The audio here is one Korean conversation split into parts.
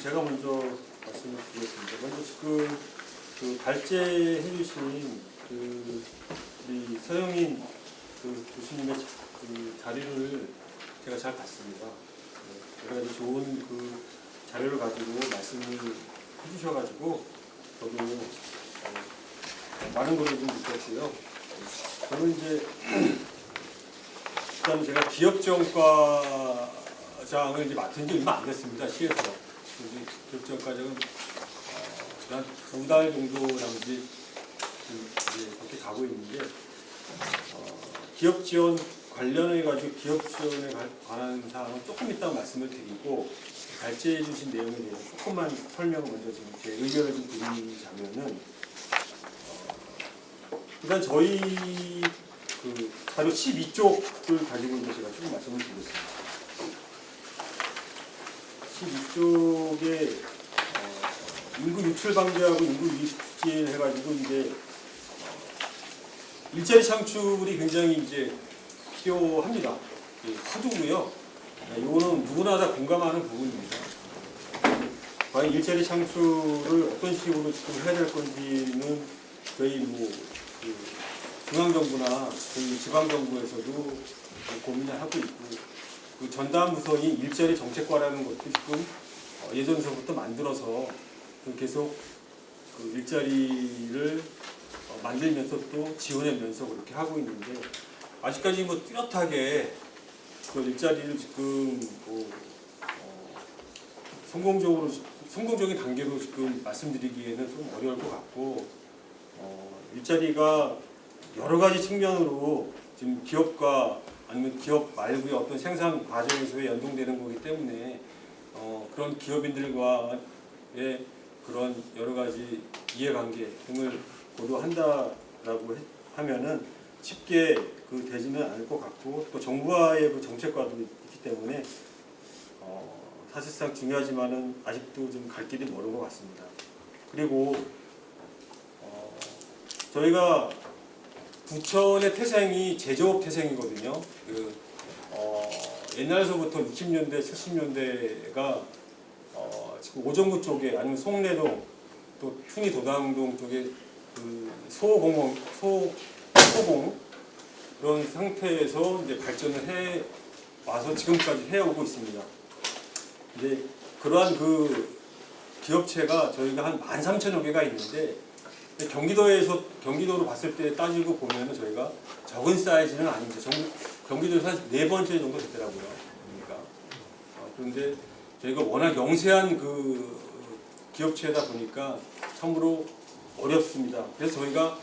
제가 먼저 말씀을 드리겠습니다. 먼저 지금 그 발제해주신 그 우리 서영인 그 교수님의 그 자료를 제가 잘 봤습니다. 여러 가지 좋은 그 자료를 가지고 말씀을 해주셔가지고 저도 많은 걸 좀 느꼈고요. 저는 이제 일단 제가 기업지원과장을 이제 맡은 지 얼마 안 됐습니다. 시에서 기업지원과장은 한 2달 정도랑 이제 그렇게 가고 있는데 기업지원 관련해 가지고 기업지원에 관한 사항은 조금 이따 말씀을 드리고 발제해 주신 내용에 대해서 조금만 설명을 먼저 좀 제 의견을 좀 드리자면은 일단 저희 그 자료 12쪽을 가지고 이제 제가 조금 말씀을 드리겠습니다. 12쪽에 인구 유출 방지하고 인구 유입 추진 해가지고 이제 일자리 창출이 굉장히 이제 필요합니다. 화두고요. 이거는 누구나 다 공감하는 부분입니다. 과연 일자리 창출을 어떤 식으로 지금 해야 될 건지는 저희 그 중앙정부나 저희 지방정부에서도 고민을 하고 있고, 그 전담 부서인 일자리 정책과라는 것도 지금 예전서부터 만들어서 계속 그 일자리를 만들면서 또 지원하면서 그렇게 하고 있는데, 아직까지 뭐 뚜렷하게 그 일자리를 지금 성공적인 단계로 지금 말씀드리기에는 좀 어려울 것 같고, 일자리가 여러 가지 측면으로 지금 기업과 아니면 기업 말고의 어떤 생산 과정에서의 연동되는 거기 때문에 그런 기업인들과의 그런 여러 가지 이해관계 등을 고려한다라고 하면은 쉽게 그 되지는 않을 것 같고, 또 정부와의 그 정책과도 있기 때문에 사실상 중요하지만은 아직도 좀 갈 길이 멀은 것 같습니다. 그리고 저희가 부천의 태생이 제조업 태생이거든요. 옛날서부터 60년대, 70년대가 지금 오정구 쪽에 아니면 송내동 또 춘희 도당동 쪽에 그 소공 그런 상태에서 이제 발전을 해 와서 지금까지 해오고 있습니다. 이제 그러한 그 기업체가 저희가 한 13,000여 개가 있는데, 경기도로 봤을 때 따지고 보면은 저희가 적은 사이즈는 아닙니다. 경기도에서 한 4번째 정도 됐더라고요. 그러니까 그런데 저희가 워낙 영세한 그 기업체다 보니까 참으로 어렵습니다. 그래서 저희가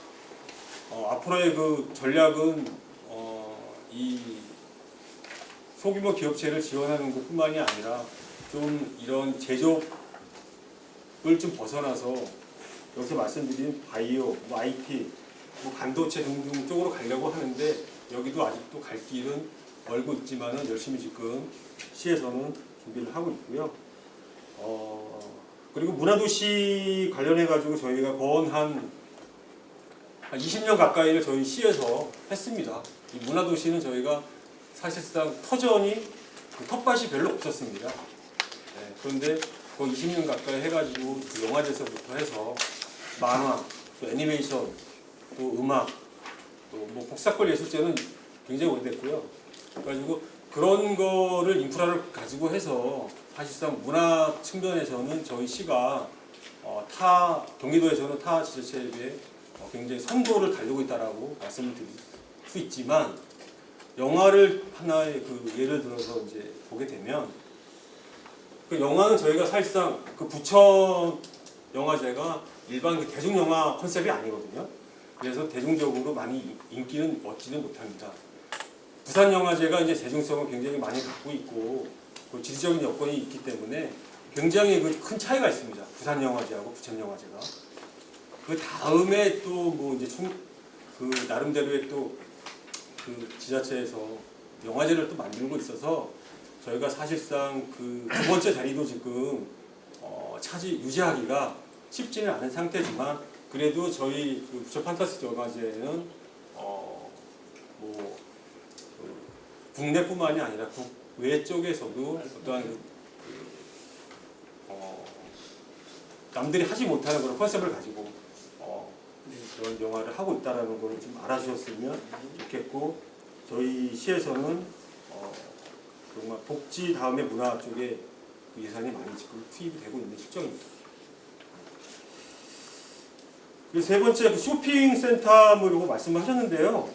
앞으로의 그 전략은 이 소규모 기업체를 지원하는 것뿐만이 아니라 좀 이런 제조업을 좀 벗어나서 여기서 말씀드린 바이오, IT, 반도체 등등 쪽으로 가려고 하는데, 여기도 아직도 갈 길은 멀고 있지만은 열심히 지금 시에서는 준비를 하고 있고요. 그리고 문화도시 관련해 가지고 저희가 거의 한 20년 가까이를 저희 시에서 했습니다. 이 문화도시는 저희가 사실상 터전이 텃밭이 별로 없었습니다. 네, 그런데 거의 20년 가까이 해가지고 그 영화제에서부터 해서 만화, 또 애니메이션, 또 음악, 또 뭐 복사권 예술제는 굉장히 오래됐고요. 그래가지고 그런 거를 인프라를 가지고 해서 사실상 문화 측면에서는 저희 시가 경기도에서는 타 지자체에 비해 굉장히 선도를 달리고 있다라고 말씀을 드릴 수 있지만, 영화를 하나의 그 예를 들어서 이제 보게 되면, 그 영화는 저희가 사실상 그 부천 영화제가 일반 그 대중 영화 컨셉이 아니거든요. 그래서 대중적으로 많이 인기는 얻지는 못합니다. 부산 영화제가 이제 대중성을 굉장히 많이 갖고 있고 그 지리적인 여건이 있기 때문에 굉장히 그 큰 차이가 있습니다. 부산 영화제하고 부천 영화제가. 그 다음에 또 뭐 이제 그 나름대로의 또 그 지자체에서 영화제를 또 만들고 있어서 저희가 사실상 그 두 번째 자리도 지금 유지하기가 쉽지는 않은 상태지만, 그래도 저희 그 부천 판타스틱 영화제는 국내뿐만이 아니라 국외 쪽에서도 어떠한 남들이 하지 못하는 그런 컨셉을 가지고 그런 영화를 하고 있다는 걸 좀 알아주셨으면 좋겠고, 저희 시에서는 정말 복지 다음에 문화 쪽에 예산이 많이 지금 투입이 되고 있는 실정입니다. 그리고 세 번째, 그 쇼핑센터 뭐 이런 거 말씀하셨는데요.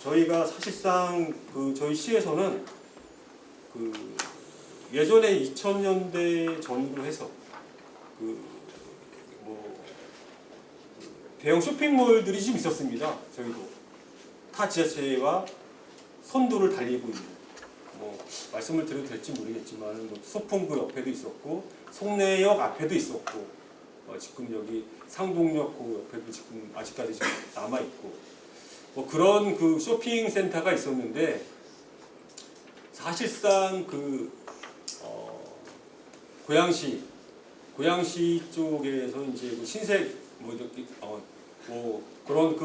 저희가 사실상 저희 시에서는 예전에 2000년대 전후로 해서 대형 쇼핑몰들이 좀 있었습니다. 저희도 타 지자체와 선두를 달리고 있는, 말씀을 드려도 될지 모르겠지만 소풍구 옆에도 있었고 송내역 앞에도 있었고 지금 여기 상동역 그 옆에도 지금 아직까지 지금 남아 있고 그런 그 쇼핑센터가 있었는데, 사실상 고양시 쪽에서 이제 신색 그런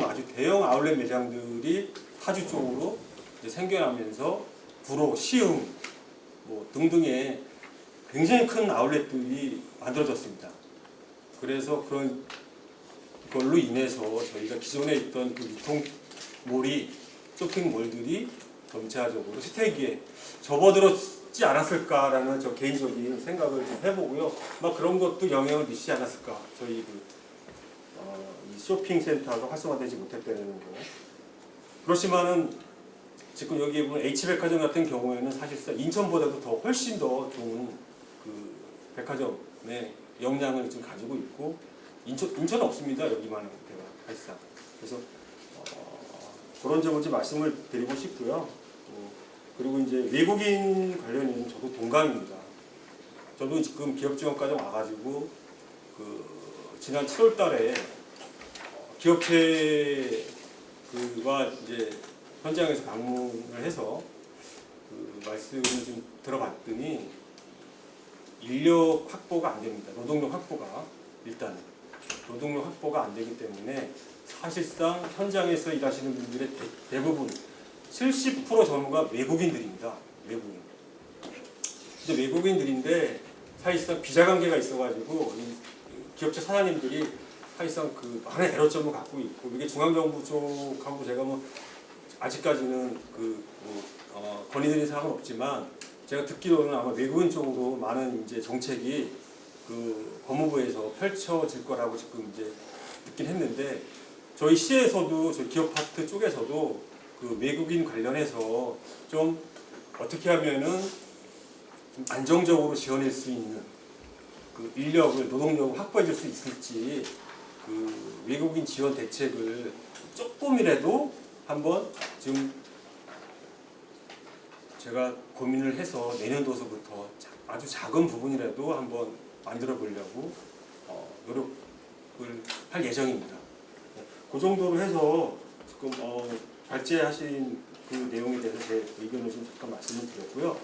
아주 대형 아울렛 매장들이 파주 쪽으로 이제 생겨나면서 구로, 시흥 등등의 굉장히 큰 아울렛들이 만들어졌습니다. 그래서 그런 걸로 인해서 저희가 기존에 있던 그 유통몰이, 쇼핑몰들이 점차적으로 스태기에 접어들었지 않았을까라는 저 개인적인 생각을 좀 해보고요. 그런 것도 영향을 미치지 않았을까. 저희 이 쇼핑센터가 활성화되지 못했다는 거. 그렇지만은 지금 여기 보면 H백화점 같은 경우에는 사실상 인천보다도 더 훨씬 더 좋은 그 백화점의 역량을 지금 가지고 있고, 인천은 없습니다. 여기만은 데가 사실상. 그래서 그런 점을 좀 말씀을 드리고 싶고요. 그리고 이제 외국인 관련해서는 저도 동감입니다. 저도 지금 기업지원과정 와가지고 지난 7월달에 기업체와 이제 현장에서 방문을 해서 말씀을 좀 들어봤더니 인력 확보가 안 됩니다. 노동력 확보가 안 되기 때문에 사실상 현장에서 일하시는 분들의 대부분 70% 전후가 외국인들입니다. 근데 외국인들인데 사실상 비자관계가 있어가지고 기업체 사장님들이 사실상 많은 애로점을 갖고 있고, 이게 중앙정부 쪽하고 제가 아직까지는 건의드린 사항은 없지만 제가 듣기로는 아마 외국인 쪽으로 많은 이제 정책이 법무부에서 펼쳐질 거라고 지금 이제 듣긴 했는데, 저희 시에서도 저희 기업 파트 쪽에서도 외국인 관련해서 좀 어떻게 하면은 좀 안정적으로 지원할 수 있는 노동력을 확보해 줄 수 있을지 외국인 지원 대책을 조금이라도 한번 지금 제가 고민을 해서 내년도서부터 아주 작은 부분이라도 한번 만들어 보려고 노력을 할 예정입니다. 그 정도로 해서 지금 발제하신 그 내용에 대해서 제 의견을 좀 잠깐 말씀을 드렸고요.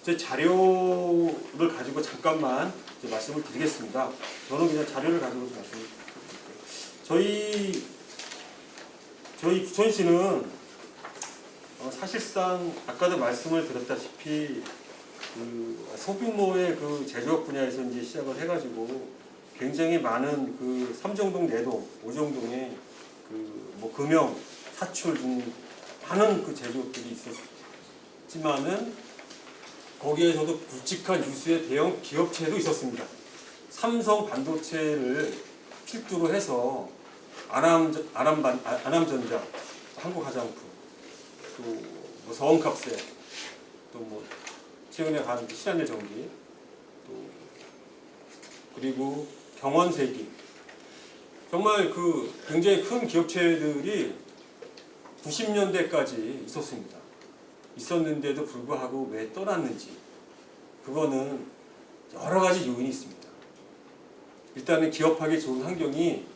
제 자료를 가지고 잠깐만 말씀을 드리겠습니다. 저는 그냥 자료를 가지고 좀 말씀을 드릴게요. 저희 부천시는 사실상 아까도 말씀을 드렸다시피 소규모의 제조업 분야에서 이제 시작을 해가지고 굉장히 많은 3정동, 4동, 5정동의 금형, 사출 등 많은 제조업들이 있었지만은 거기에서도 굵직한 유수의 대형 기업체도 있었습니다. 삼성 반도체를 필두로 해서 아남전자, 한국화장품, 또 서원캅세, 또 최근에 간 신한일 전기, 또 그리고 경원세기, 정말 굉장히 큰 기업체들이 90년대까지 있었는데도 불구하고 왜 떠났는지, 그거는 여러 가지 요인이 있습니다. 일단은 기업하기 좋은 환경이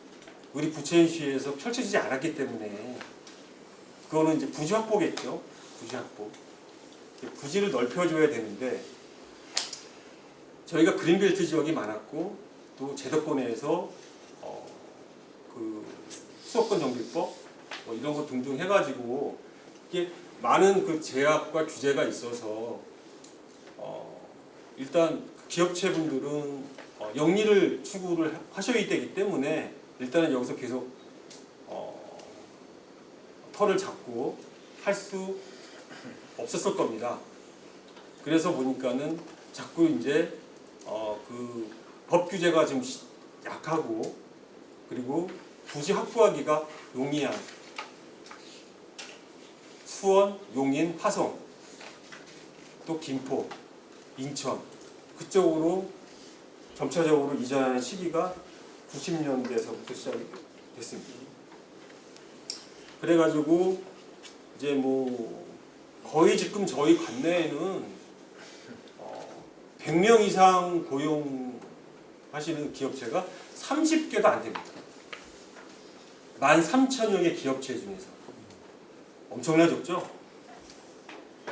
우리 부천시에서 펼쳐지지 않았기 때문에, 그거는 이제 부지 확보겠죠. 부지 확보. 부지를 넓혀줘야 되는데, 저희가 그린벨트 지역이 많았고, 또 제도권에서 수도권 정비법 이런 거 등등 해가지고 이게 많은 제약과 규제가 있어서 일단 기업체분들은 영리를 추구를 하셔야 되기 때문에 일단은 여기서 계속 털을 잡고 할 수 없었을 겁니다. 그래서 보니까는 자꾸 이제 그 법 규제가 좀 약하고 그리고 부지 확보하기가 용이한 수원, 용인, 화성, 또 김포, 인천 그쪽으로 점차적으로 이전하는 시기가 90년대에서부터 시작이 됐습니다. 그래가지고 이제 뭐 거의 지금 저희 관내에는 100명 이상 고용하시는 기업체가 30개도 안 됩니다. 13,000여 개 기업체 중에서 엄청나게 적죠?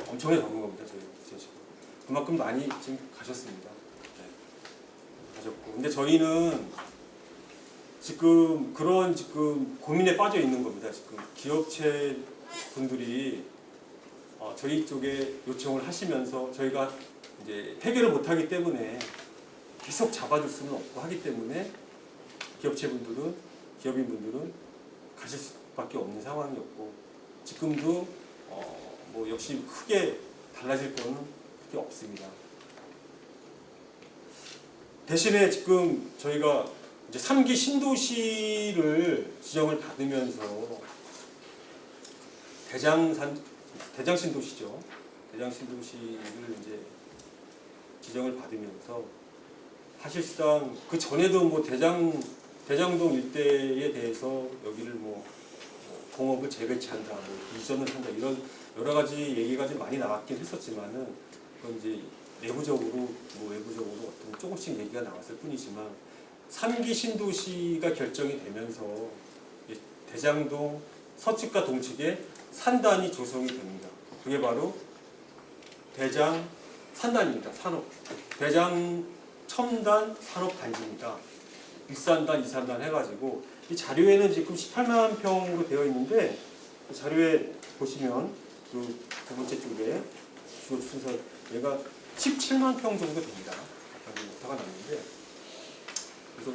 엄청나게 적은 겁니다. 저희 지금 그만큼 많이 지금 가셨습니다. 네. 가셨고 근데 저희는 지금 그런 지금 고민에 빠져 있는 겁니다. 지금 기업체 분들이 저희 쪽에 요청을 하시면서 저희가 이제 해결을 못하기 때문에 계속 잡아줄 수는 없고 하기 때문에 기업체분들은 기업인분들은 가실 수밖에 없는 상황이었고 지금도 뭐 역시 크게 달라질 거는 그게 없습니다. 대신에 지금 저희가 이제 3기 신도시를 지정을 받으면서 대장 신도시죠. 대장 신도시를 이제 지정을 받으면서 사실상 그 전에도 뭐 대장동 일대에 대해서 여기를 뭐 공업을 재배치한다, 뭐 이전을 한다 이런 여러 가지 얘기가 좀 많이 나왔긴 했었지만은 그건 이제 내부적으로 뭐 외부적으로 어떤 조금씩 얘기가 나왔을 뿐이지만 3기 신도시가 결정이 되면서 대장동 서측과 동측에 산단이 조성이 됩니다. 그게 바로 대장 산단입니다. 대장 첨단 산업단지입니다. 1산단, 2산단 해가지고 이 자료에는 지금 18만 평으로 되어 있는데 그 자료에 보시면 그 두 번째 쪽에 주요 순서 얘가 17만 평 정도 됩니다. 오타가 났는데 그래서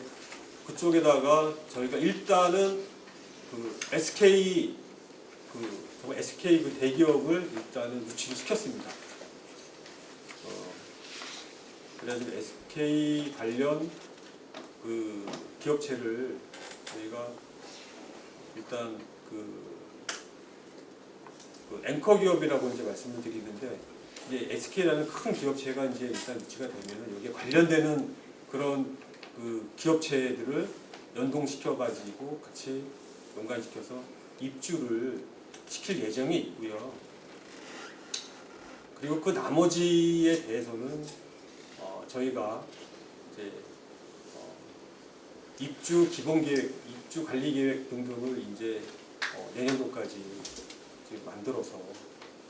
그쪽에다가 저희가 일단은 그 SK 그 대기업을 일단은 유치를 시켰습니다. 그래가지고 SK 관련 그 기업체를 저희가 일단 그 앵커 기업이라고 이제 말씀을 드리는데 이제 SK라는 큰 기업체가 이제 일단 유치가 되면은 여기에 관련되는 그런 그 기업체들을 연동시켜 가지고 같이 연관시켜서 입주를 시킬 예정이 있고요. 그리고 그 나머지에 대해서는 저희가 이제 입주 기본계획, 입주 관리계획 등등을 이제 내년도까지 지금 만들어서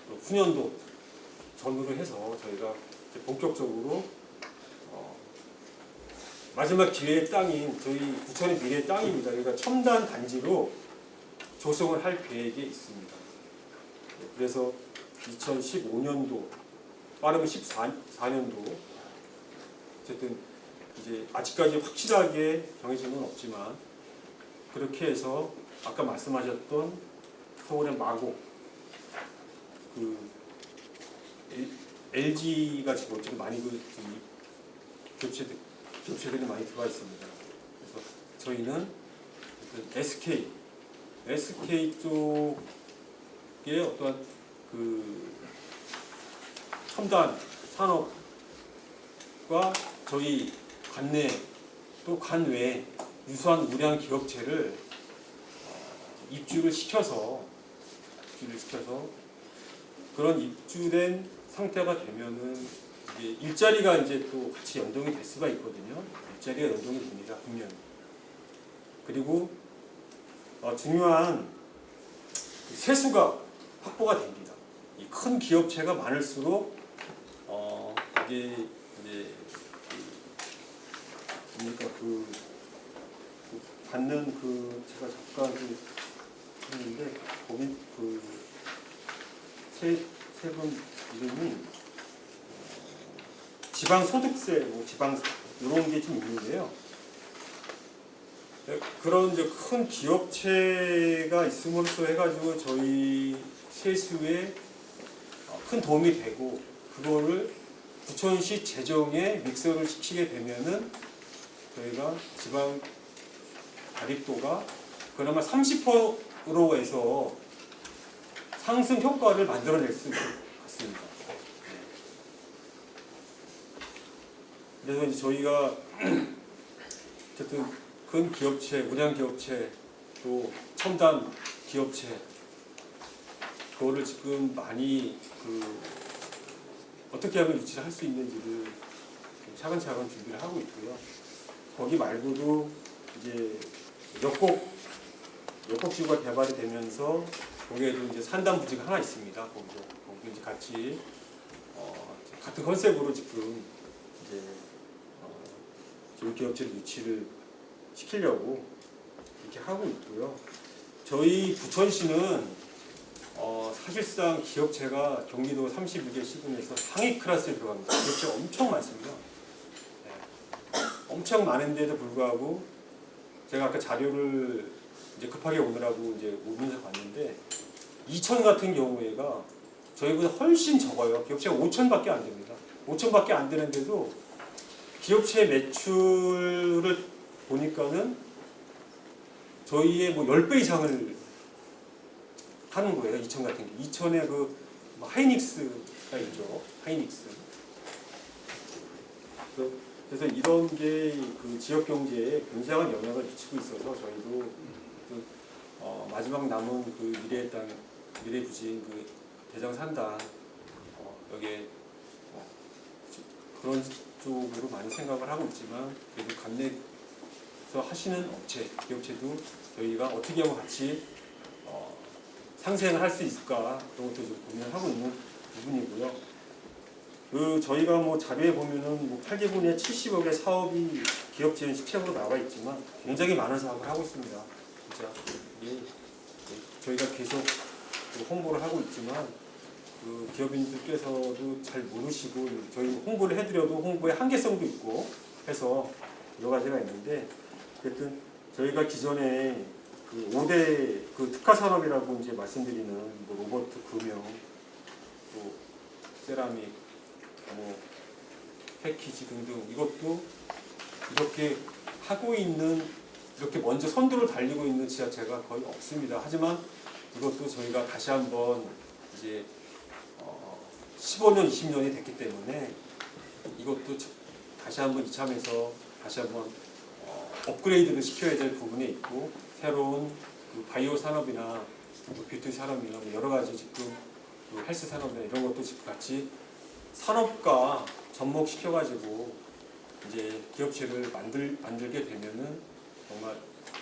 또 후년도 전후로 해서 저희가 이제 본격적으로 마지막 기회의 땅인 저희 부천의 미래의 땅입니다. 그러니까 첨단 단지로 조성을 할 계획이 있습니다. 그래서 2015년도 빠르면 14년도 어쨌든 이제 아직까지 확실하게 정해진 건 없지만 그렇게 해서 아까 말씀하셨던 서울의 마곡 그 LG가 지금 많이 그 기업체들이 많이 들어와 있습니다. 그래서 저희는 SK 쪽에 어떠한 그 첨단 산업과 저희 관내 또 관외 유수한 우량 기업체를 입주를 시켜서 그런 입주된 상태가 되면은 이게 일자리가 이제 또 같이 연동이 될 수가 있거든요. 일자리가 연동이 됩니다. 분명히. 그리고 중요한 세수가 확보가 됩니다. 이 큰 기업체가 많을수록 이게 이제 받는 제가 잠깐 했는데 거기 세금 이름이 지방소득세, 뭐 지방 이런 게 좀 있는데요. 그런 이제 큰 기업체가 있음으로써 해가지고 저희 세수에 큰 도움이 되고 그거를 부천시 재정에 믹서를 시키게 되면은 저희가 지방 가립도가 그나마 30%에서 상승 효과를 만들어낼 수 있을 것 같습니다. 그래서 이제 저희가 어쨌든 큰 기업체, 운영 기업체, 또 첨단 기업체 그거를 지금 많이 어떻게 하면 유치를 할 수 있는지를 차근차근 준비를 하고 있고요. 거기 말고도 이제 역곡지구가 개발이 되면서 거기에도 이제 산단 부지가 하나 있습니다. 거기도 이제 같이 같은 컨셉으로 지금 이제 지금 기업체를 유치를 시키려고 이렇게 하고 있고요. 저희 부천시는 사실상 기업체가 경기도 31개 시군에서 상위 클래스에 들어갑니다. 기업체가 엄청 많습니다. 네. 엄청 많은데도 불구하고 제가 아까 자료를 이제 급하게 오느라고 이제 오면서 봤는데 2천 같은 경우에가 저희보다 훨씬 적어요. 기업체가 5천밖에 안 됩니다. 5천밖에 안 되는데도 기업체 매출을 보니까는 저희의 뭐 10배 이상을 하는 거예요. 2천 같은 게. 2천에 하이닉스가 있죠. 하이닉스. 그래서 이런 게 그 지역 경제에 굉장한 영향을 미치고 있어서 저희도 마지막 남은 그 미래의 땅, 미래 부지인 그 대장 산단 여기에 그런 쪽으로 많이 생각을 하고 있지만 그래도 관내에서 하시는 업체, 기업체도 저희가 어떻게 하면 같이 상생을 할 수 있을까 그런 것도 좀 고민을 하고 있는 부분이고요. 저희가 뭐 자료에 보면은 뭐 8개군에 70억의 사업이 기업 지원 시책으로 나와 있지만 굉장히 많은 사업을 하고 있습니다. 진짜 저희가 계속 홍보를 하고 있지만 그 기업인들께서도 잘 모르시고 저희 홍보를 해드려도 홍보의 한계성도 있고 해서 여러 가지가 있는데 어쨌든 저희가 기존에 그 5대 그 특화 산업이라고 이제 말씀드리는 뭐 로봇, 금형, 또 세라믹, 뭐 패키지 등등 이것도 이렇게 하고 있는 이렇게 먼저 선두를 달리고 있는 지자체가 거의 없습니다. 하지만 이것도 저희가 다시 한번 이제 15년, 20년이 됐기 때문에 이것도 다시 한번 이참에서 다시 한번 업그레이드를 시켜야 될 부분이 있고 새로운 그 바이오 산업이나 뷰티 산업이나 뭐 여러 가지 지금 그 헬스 산업이나 이런 것도 지금 같이 산업과 접목시켜가지고 이제 기업체를 만들게 되면은 정말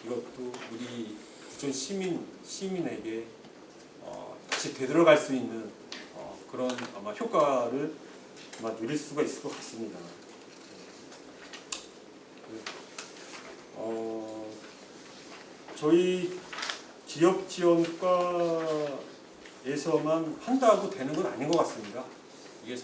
이것도 우리 부천 시민에게 다시 되돌아갈 수 있는 그런 아마 효과를 아마 누릴 수가 있을 것 같습니다. 저희 기업지원과에서만 한다고 되는 건 아닌 것 같습니다. 이게 그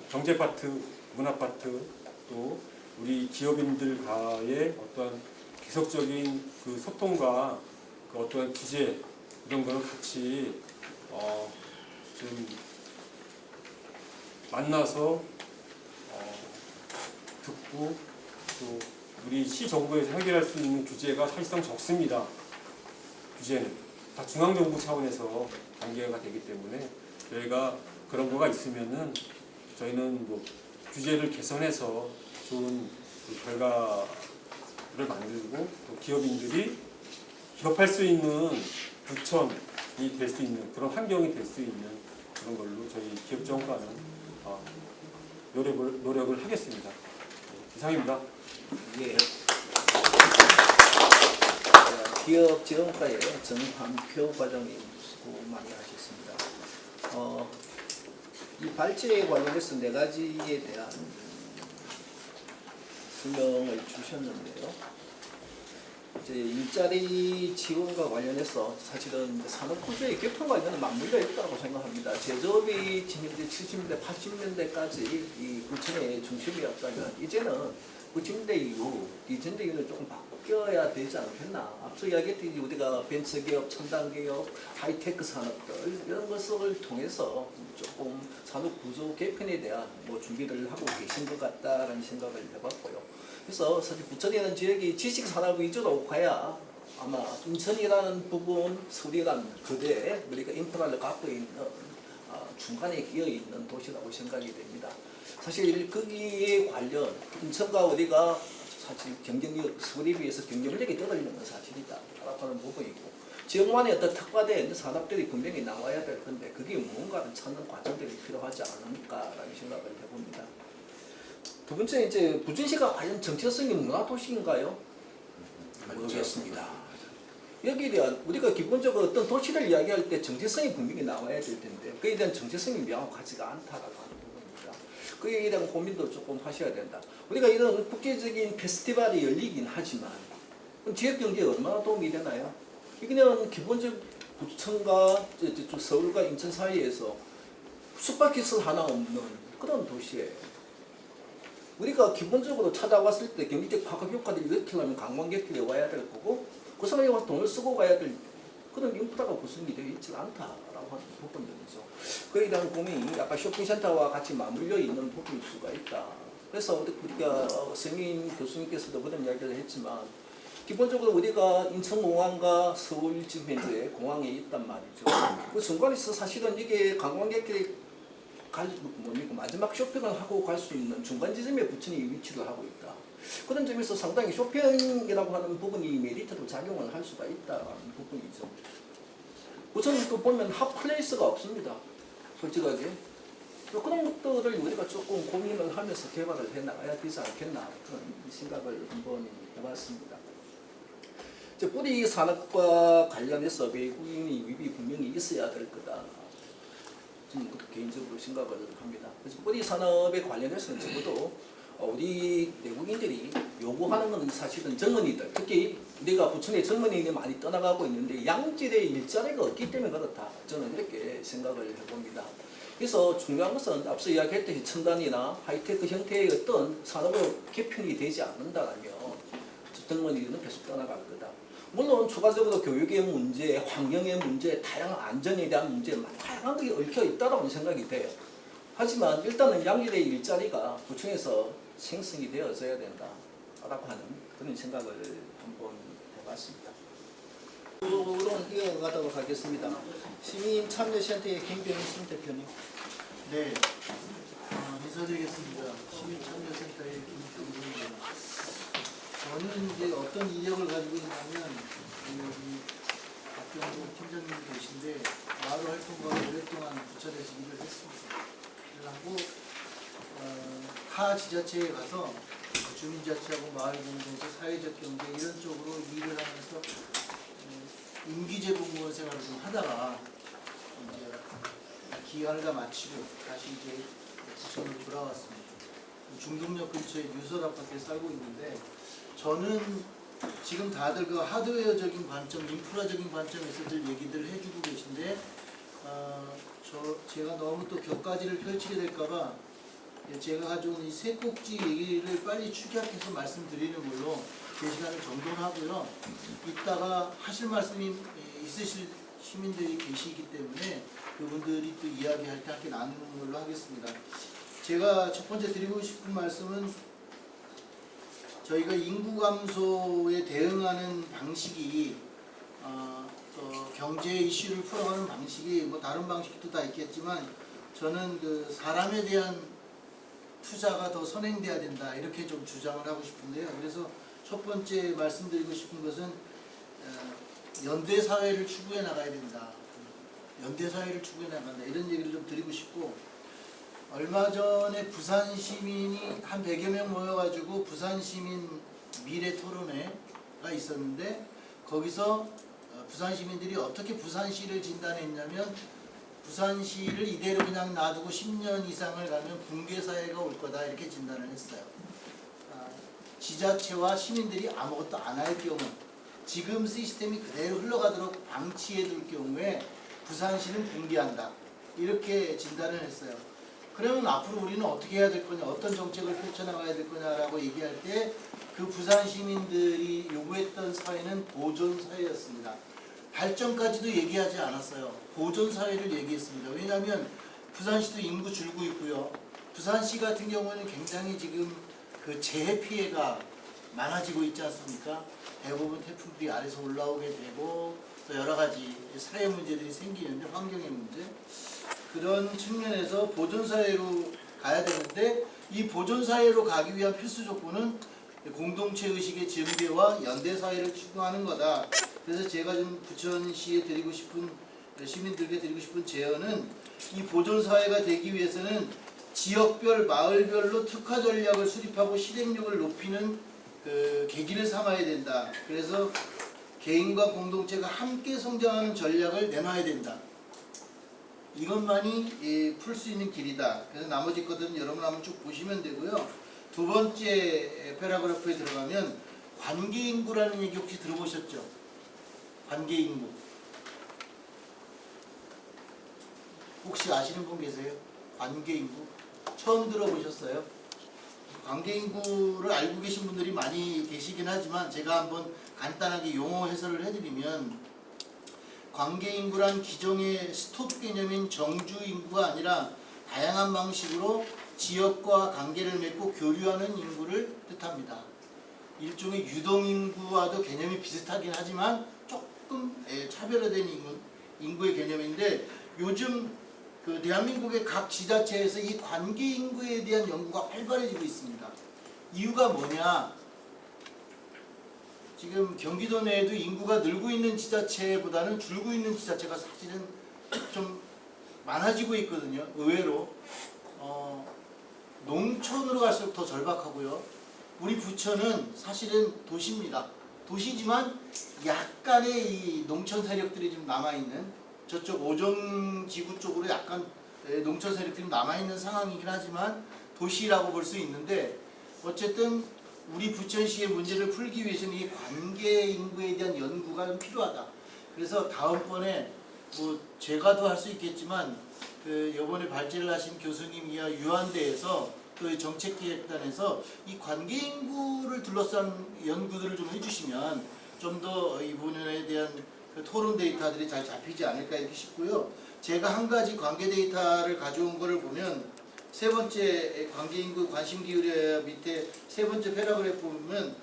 경제 파트, 문화 파트 또 우리 기업인들과의 어떤 계속적인 그 소통과 그 어떤 규제 이런 거를 같이 좀 만나서 듣고 또 우리 시 정부에서 해결할 수 있는 규제가 사실상 적습니다. 규제는 다 중앙정부 차원에서 단계가 되기 때문에 저희가 그런 거가 있으면은 저희는 뭐 규제를 개선해서 좋은 그 결과를 만들고 또 기업인들이 기업할 수 있는 부천이 될 수 있는 그런 환경이 될 수 있는 그런 걸로 저희 기업지원과는 노력을 하겠습니다. 이상입니다. 예. 기업지원과의 정황표 과정이 수고 많이 하셨습니다. 이 발제에 관련해서 4가지에 대한 설명을 주셨는데요. 이제 일자리 지원과 관련해서 사실은 산업 구조의 개편과 이거는 맞물려 있다고 생각합니다. 제조업이 지금까지 70년대, 80년대까지 이 부천의 중심이었다면 이제는 90년대 이후 디지털 이후는 조금 바뀌어야 되지 않겠나. 앞서 이야기했듯이 우리가 벤처기업, 첨단기업, 하이테크 산업들 이런 것을 통해서 조금 산업 구조 개편에 대한 뭐 준비를 하고 계신 것 같다라는 생각을 해봤고요. 그래서 사실 부천이라는 지역이 지식 산업 위주로 가야 아마 인천이라는 부분, 서울이라는 거대 우리가 인프라를 갖고 있는 중간에 끼어 있는 도시라고 생각이 됩니다. 사실 거기에 관련 인천과 우리가 사실 경쟁력, 서울에 비해서 경쟁력이 떨어지는 건 사실이다라고 하는 부분이고 지역만의 어떤 특화된 산업들이 분명히 나와야 될 건데 그게 무언가를 찾는 과정들이 필요하지 않을까라는 생각을 해봅니다. 두 번째 이제 부천시가 과연 정체성이 문화도시인가요? 모르겠습니다. 여기에 대한 우리가 기본적으로 어떤 도시를 이야기할 때 정체성이 분명히 나와야 될 텐데 그에 대한 정체성이 명확하지가 않다라고 하는 부분입니다. 그에 대한 고민도 조금 하셔야 된다. 우리가 이런 국제적인 페스티벌이 열리긴 하지만 지역 경제에 얼마나 도움이 되나요? 그냥 기본적 부천과 서울과 인천 사이에서 슈퍼키스 하나 없는 그런 도시예요. 우리가 기본적으로 찾아왔을 때 경제적 파급 효과를 일으키려면 관광객들이 와야 될 거고 그 사람이 와서 돈을 쓰고 가야 될 그런 인프라가 구성이 되어 있지 않다라고 하는 부분들이죠. 그에 대한 고민이 약간 쇼핑센터와 같이 맞물려 있는 부분일 수가 있다. 그래서 우리가 성인 교수님께서도 그런 이야기를 했지만 기본적으로 우리가 인천공항과 서울 지금 현재 공항에 있단 말이죠. 그 중간에서 사실은 이게 관광객들이 마지막 쇼핑을 하고 갈 수 있는 중간 지점에 부천이 위치를 하고 있다. 그런 점에서 상당히 쇼핑이라고 하는 부분이 메리트로 작용을 할 수가 있다는 부분이죠. 부천은 또 보면 핫플레이스가 없습니다. 솔직하게. 그런 것들을 우리가 조금 고민을 하면서 개발을 해나가야 되지 않겠나 그런 생각을 한번 해봤습니다. 뿌리 산업과 관련해서 외국인의 유입이 분명히 있어야 될 거다. 저는 개인적으로 생각을 합니다. 그래서 뿌리 산업에 관련해서는 적어도 우리 내국인들이 요구하는 것은 사실은 젊은이들, 특히 우리가 부천에 젊은이들이 많이 떠나가고 있는데 양질의 일자리가 없기 때문에 그렇다. 저는 이렇게 생각을 해봅니다. 그래서 중요한 것은 앞서 이야기했듯이 첨단이나 하이테크 형태의 어떤 산업으로 개편이 되지 않는다면 젊은이들은 계속 떠나갈 거다. 물론 추가적으로 교육의 문제, 환경의 문제, 다양한 안전에 대한 문제, 다양한 것이 얽혀 있다고 생각이 돼요. 하지만 일단은 양질의 일자리가 부천에서 생성이 되어져야 된다라고 하는 그런 생각을 한번 해봤습니다. 그럼 이어가도록 하겠습니다. 시민참여센터의 김병신 대표님. 네, 인사드리겠습니다. 시민참여센터의 김병신입니다. 저는 이제 어떤 이력을 가지고 있냐면 여기 박경호 팀장님 계신데 마을 활동가로 오랫동안 부천에서 일을 했습니다. 일을 하고 타 지자체에 가서 주민자치하고 마을공동체, 사회적 경제 이런 쪽으로 일을 하면서 임기제 공무원 생활을 좀 하다가 이제 기간을 다 마치고 다시 이제 부천으로 돌아왔습니다. 중동역 근처에 유설 아파트에 살고 있는데 저는 지금 다들 그 하드웨어적인 관점, 인프라적인 관점에서들 얘기들 해주고 계신데 제가 너무 또 격가지를 펼치게 될까봐 제가 가져온 이 세 꼭지 얘기를 빨리 축약해서 말씀드리는 걸로 제 시간을 정돈하고요. 이따가 하실 말씀이 있으실 시민들이 계시기 때문에 그분들이 또 이야기할 때 함께 나누는 걸로 하겠습니다. 제가 첫 번째 드리고 싶은 말씀은 저희가 인구 감소에 대응하는 방식이 경제 이슈를 풀어가는 방식이 뭐 다른 방식도 다 있겠지만 저는 그 사람에 대한 투자가 더 선행돼야 된다 이렇게 좀 주장을 하고 싶은데요. 그래서 첫 번째 말씀드리고 싶은 것은 연대 사회를 추구해 나가야 된다. 연대 사회를 추구해 나간다 이런 얘기를 좀 드리고 싶고 얼마 전에 부산 시민이 한 100여 명 모여가지고 부산 시민 미래 토론회가 있었는데 거기서 부산 시민들이 어떻게 부산시를 진단했냐면 부산시를 이대로 그냥 놔두고 10년 이상을 가면 붕괴사회가 올 거다 이렇게 진단을 했어요. 지자체와 시민들이 아무것도 안 할 경우 지금 시스템이 그대로 흘러가도록 방치해 둘 경우에 부산시는 붕괴한다. 이렇게 진단을 했어요. 그러면 앞으로 우리는 어떻게 해야 될 거냐, 어떤 정책을 펼쳐나가야 될 거냐라고 얘기할 때 그 부산 시민들이 요구했던 사회는 보존 사회였습니다. 발전까지도 얘기하지 않았어요. 보존 사회를 얘기했습니다. 왜냐하면 부산시도 인구 줄고 있고요. 부산시 같은 경우는 굉장히 지금 그 재해 피해가 많아지고 있지 않습니까? 대부분 태풍들이 아래서 올라오게 되고 또 여러 가지 사회 문제들이 생기는데, 환경의 문제, 그런 측면에서 보존사회로 가야 되는데, 이 보존사회로 가기 위한 필수 조건은 공동체 의식의 증대와 연대사회를 추구하는 거다. 그래서 제가 좀 부천시에 드리고 싶은, 시민들께 드리고 싶은 제언은, 이 보존사회가 되기 위해서는 지역별, 마을별로 특화 전략을 수립하고 실행력을 높이는 그 계기를 삼아야 된다. 그래서 개인과 공동체가 함께 성장하는 전략을 내놔야 된다. 이것만이 풀 수 있는 길이다. 그래서 나머지 것들은 여러분 한번 쭉 보시면 되고요. 두 번째 패러그래프에 들어가면 관계인구라는 얘기 혹시 들어보셨죠? 관계인구. 혹시 아시는 분 계세요? 관계인구? 처음 들어보셨어요? 관계인구를 알고 계신 분들이 많이 계시긴 하지만 제가 한번 간단하게 용어 해설을 해드리면, 관계인구란 기존의 스톱 개념인 정주인구가 아니라 다양한 방식으로 지역과 관계를 맺고 교류하는 인구를 뜻합니다. 일종의 유동인구와도 개념이 비슷하긴 하지만 조금 차별화된 인구의 개념인데, 요즘 그 대한민국의 각 지자체에서 이 관계인구에 대한 연구가 활발해지고 있습니다. 이유가 뭐냐? 지금 경기도 내에도 인구가 늘고 있는 지자체보다는 줄고 있는 지자체가 사실은 좀 많아지고 있거든요. 의외로 농촌으로 갈수록 더 절박하고요. 우리 부천은 사실은 도시입니다. 도시지만 약간의 이 농촌 세력들이 좀 남아있는, 저쪽 오정지구 쪽으로 약간 농촌 세력들이 남아있는 상황이긴 하지만 도시라고 볼 수 있는데, 어쨌든 우리 부천시의 문제를 풀기 위해서는 이 관계 인구에 대한 연구가 좀 필요하다. 그래서 다음번에 뭐 제가도 할 수 있겠지만 그 이번에 발제를 하신 교수님이야 유한대에서 또 정책기획단에서 이 관계 인구를 둘러싼 연구들을 좀 해주시면 좀 더 이 분야에 대한 그 토론 데이터들이 잘 잡히지 않을까 이렇게 싶고요. 제가 한 가지 관계 데이터를 가져온 거를 보면, 세 번째 관계인구 관심 기울여야 밑에 세 번째 패러그래프 보면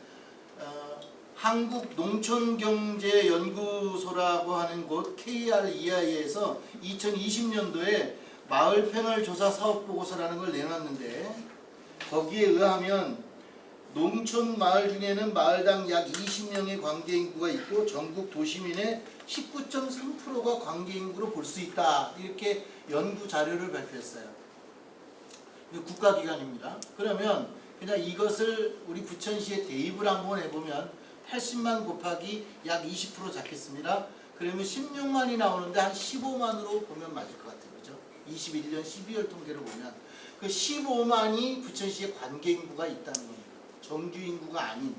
한국농촌경제연구소라고 하는 곳 KREI에서 2020년도에 마을 패널 조사 사업 보고서라는 걸 내놨는데, 거기에 의하면 농촌 마을 중에는 마을당 약 20명의 관계인구가 있고 전국 도시민의 19.3%가 관계인구로 볼 수 있다. 이렇게 연구 자료를 발표했어요. 국가기관입니다. 그러면 그냥 이것을 우리 부천시에 대입을 한번 해보면 80만 곱하기 약 20% 잡겠습니다. 그러면 16만이 나오는데 한 15만으로 보면 맞을 것 같아요. 그죠? 21년 12월 통계를 보면 그 15만이 부천시에 관계인구가 있다는 겁니다. 정규인구가 아닌.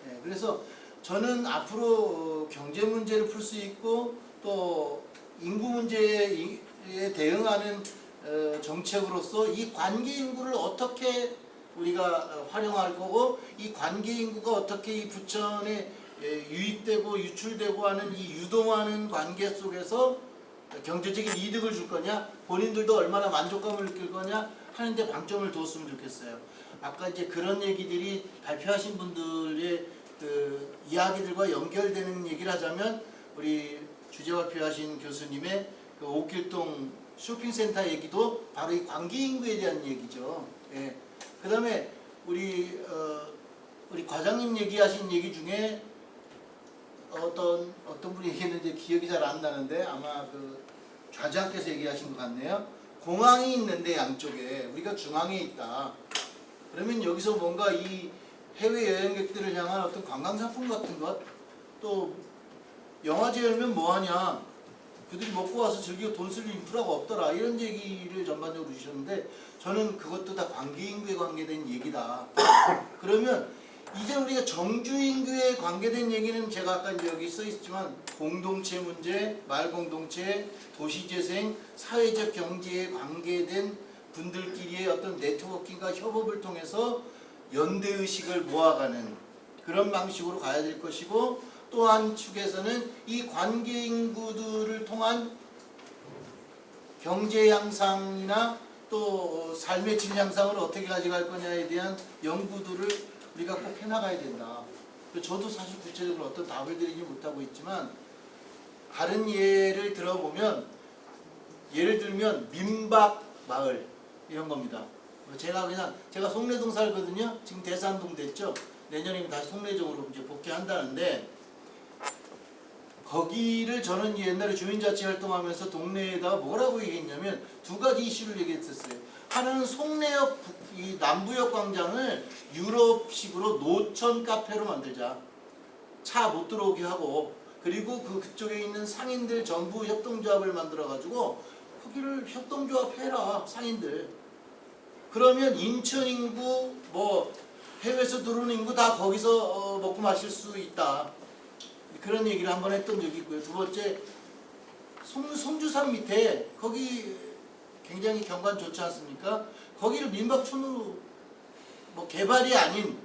네, 그래서 저는 앞으로 경제 문제를 풀 수 있고 또 인구 문제에 대응하는 정책으로서 이 관계인구를 어떻게 우리가 활용할 거고, 이 관계인구가 어떻게 이 부천에 유입되고 유출되고 하는 이 유동하는 관계 속에서 경제적인 이득을 줄 거냐, 본인들도 얼마나 만족감을 느낄 거냐 하는데 방점을 두었으면 좋겠어요. 아까 이제 그런 얘기들이 발표하신 분들의 그 이야기들과 연결되는 얘기를 하자면, 우리 주제 발표하신 교수님의 그 옥길동 쇼핑센터 얘기도 바로 이 관계인구에 대한 얘기죠. 예. 그 다음에 우리 과장님 얘기하신 얘기 중에 어떤 분이 얘기했는데 기억이 잘 안 나는데, 아마 그 좌장께서 얘기하신 것 같네요. 공항이 있는데 양쪽에 우리가 중앙에 있다. 그러면 여기서 뭔가 이 해외 여행객들을 향한 어떤 관광상품 같은 것, 또 영화제 열면 뭐하냐, 그들이 먹고 와서 즐기고 돈 쓸 인프라가 없더라, 이런 얘기를 전반적으로 주셨는데, 저는 그것도 다 관계인구에 관계된 얘기다. 그러면 이제 우리가 정주 인구에 관계된 얘기는 제가 아까 이제 여기 써 있지만 공동체 문제, 마을 공동체, 도시 재생, 사회적 경제에 관계된 분들끼리의 어떤 네트워킹과 협업을 통해서 연대 의식을 모아가는 그런 방식으로 가야 될 것이고, 또 한 축에서는 이 관계 인구들을 통한 경제 향상이나 또 삶의 질 향상을 어떻게 가져갈 거냐에 대한 연구들을 우리가 꼭 해나가야 된다. 저도 사실 구체적으로 어떤 답을 드리지 못하고 있지만, 다른 예를 들어보면, 예를 들면 민박 마을 이런 겁니다. 제가 송내동 살거든요. 지금 대산동 됐죠. 내년이면 다시 송내동으로 이제 복귀한다는데, 거기를 저는 옛날에 주민자치 활동하면서 동네에다가 뭐라고 얘기했냐면 두 가지 이슈를 얘기했었어요. 하나는 송내역 이 남부역 광장을 유럽식으로 노천 카페로 만들자. 차 못 들어오게 하고, 그리고 그쪽에 있는 상인들 전부 협동조합을 만들어 가지고 거기를 협동조합 해라, 상인들. 그러면 인천 인구, 뭐 해외에서 들어오는 인구 다 거기서 먹고 마실 수 있다. 그런 얘기를 한번 했던 적이 있고요. 두 번째, 송주산 밑에 거기 굉장히 경관 좋지 않습니까? 거기를 민박촌으로 뭐 개발이 아닌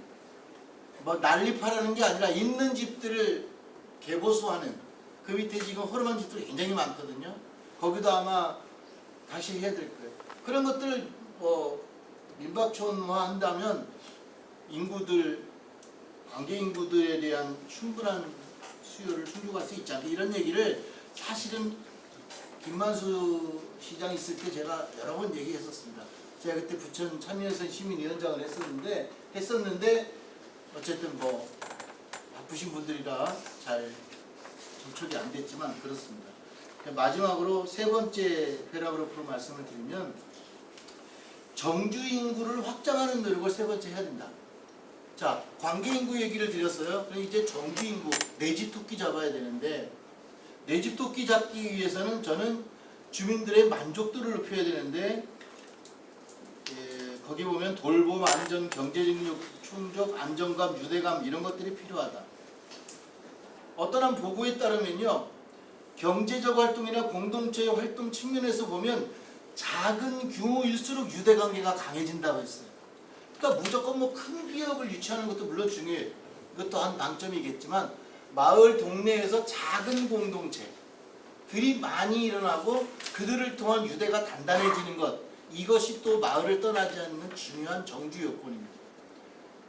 뭐 난립하라는 게 아니라 있는 집들을 개보수하는, 그 밑에 지금 허름한 집들이 굉장히 많거든요. 거기도 아마 다시 해야 될 거예요. 그런 것들 뭐 민박촌화 한다면 인구들, 관계 인구들에 대한 충분한 수요를 충족할 수 있지 않게, 이런 얘기를 사실은 김만수 시장 있을 때 제가 여러 번 얘기했었습니다. 제가 그때 부천 참여연선 시민위원장을 했었는데 어쨌든 뭐 바쁘신 분들이라 잘 정촉이 안 됐지만 그렇습니다. 마지막으로 세 번째 패러그래프로 말씀을 드리면, 정주 인구를 확장하는 노력을 세 번째 해야 된다. 자, 관계 인구 얘기를 드렸어요. 그럼 이제 정주 인구, 내 집 토끼 잡아야 되는데, 내 집 토끼 잡기 위해서는 저는 주민들의 만족도를 높여야 되는데, 거기 보면 돌봄, 안전, 경제적 충족, 안정감, 유대감 이런 것들이 필요하다. 어떤 한 보고에 따르면요, 경제적 활동이나 공동체의 활동 측면에서 보면 작은 규모일수록 유대관계가 강해진다고 했어요. 그러니까 무조건 뭐 큰 기업을 유치하는 것도 물론 중요해요. 이것도 한 방점이겠지만, 마을 동네에서 작은 공동체들이 많이 일어나고 그들을 통한 유대가 단단해지는 것, 이것이 또 마을을 떠나지 않는 중요한 정주 요건입니다.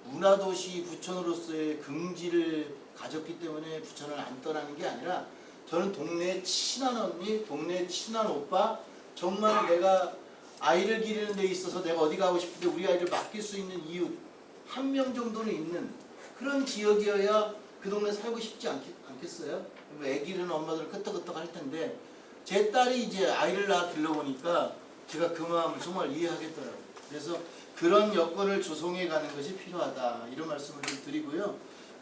문화도시 부천으로서의 긍지를 가졌기 때문에 부천을 안 떠나는 게 아니라, 저는 동네에 친한 언니, 동네에 친한 오빠, 정말 내가 아이를 기르는 데 있어서 내가 어디 가고 싶은데 우리 아이를 맡길 수 있는 이웃 한 명 정도는 있는 그런 지역이어야 그 동네 살고 싶지 않겠어요? 애 기르는 엄마들 끄떡끄떡 할 텐데, 제 딸이 이제 아이를 낳아 길러보니까 제가 그 마음을 정말 이해하겠더라고요. 그래서 그런 여건을 조성해 가는 것이 필요하다, 이런 말씀을 좀 드리고요.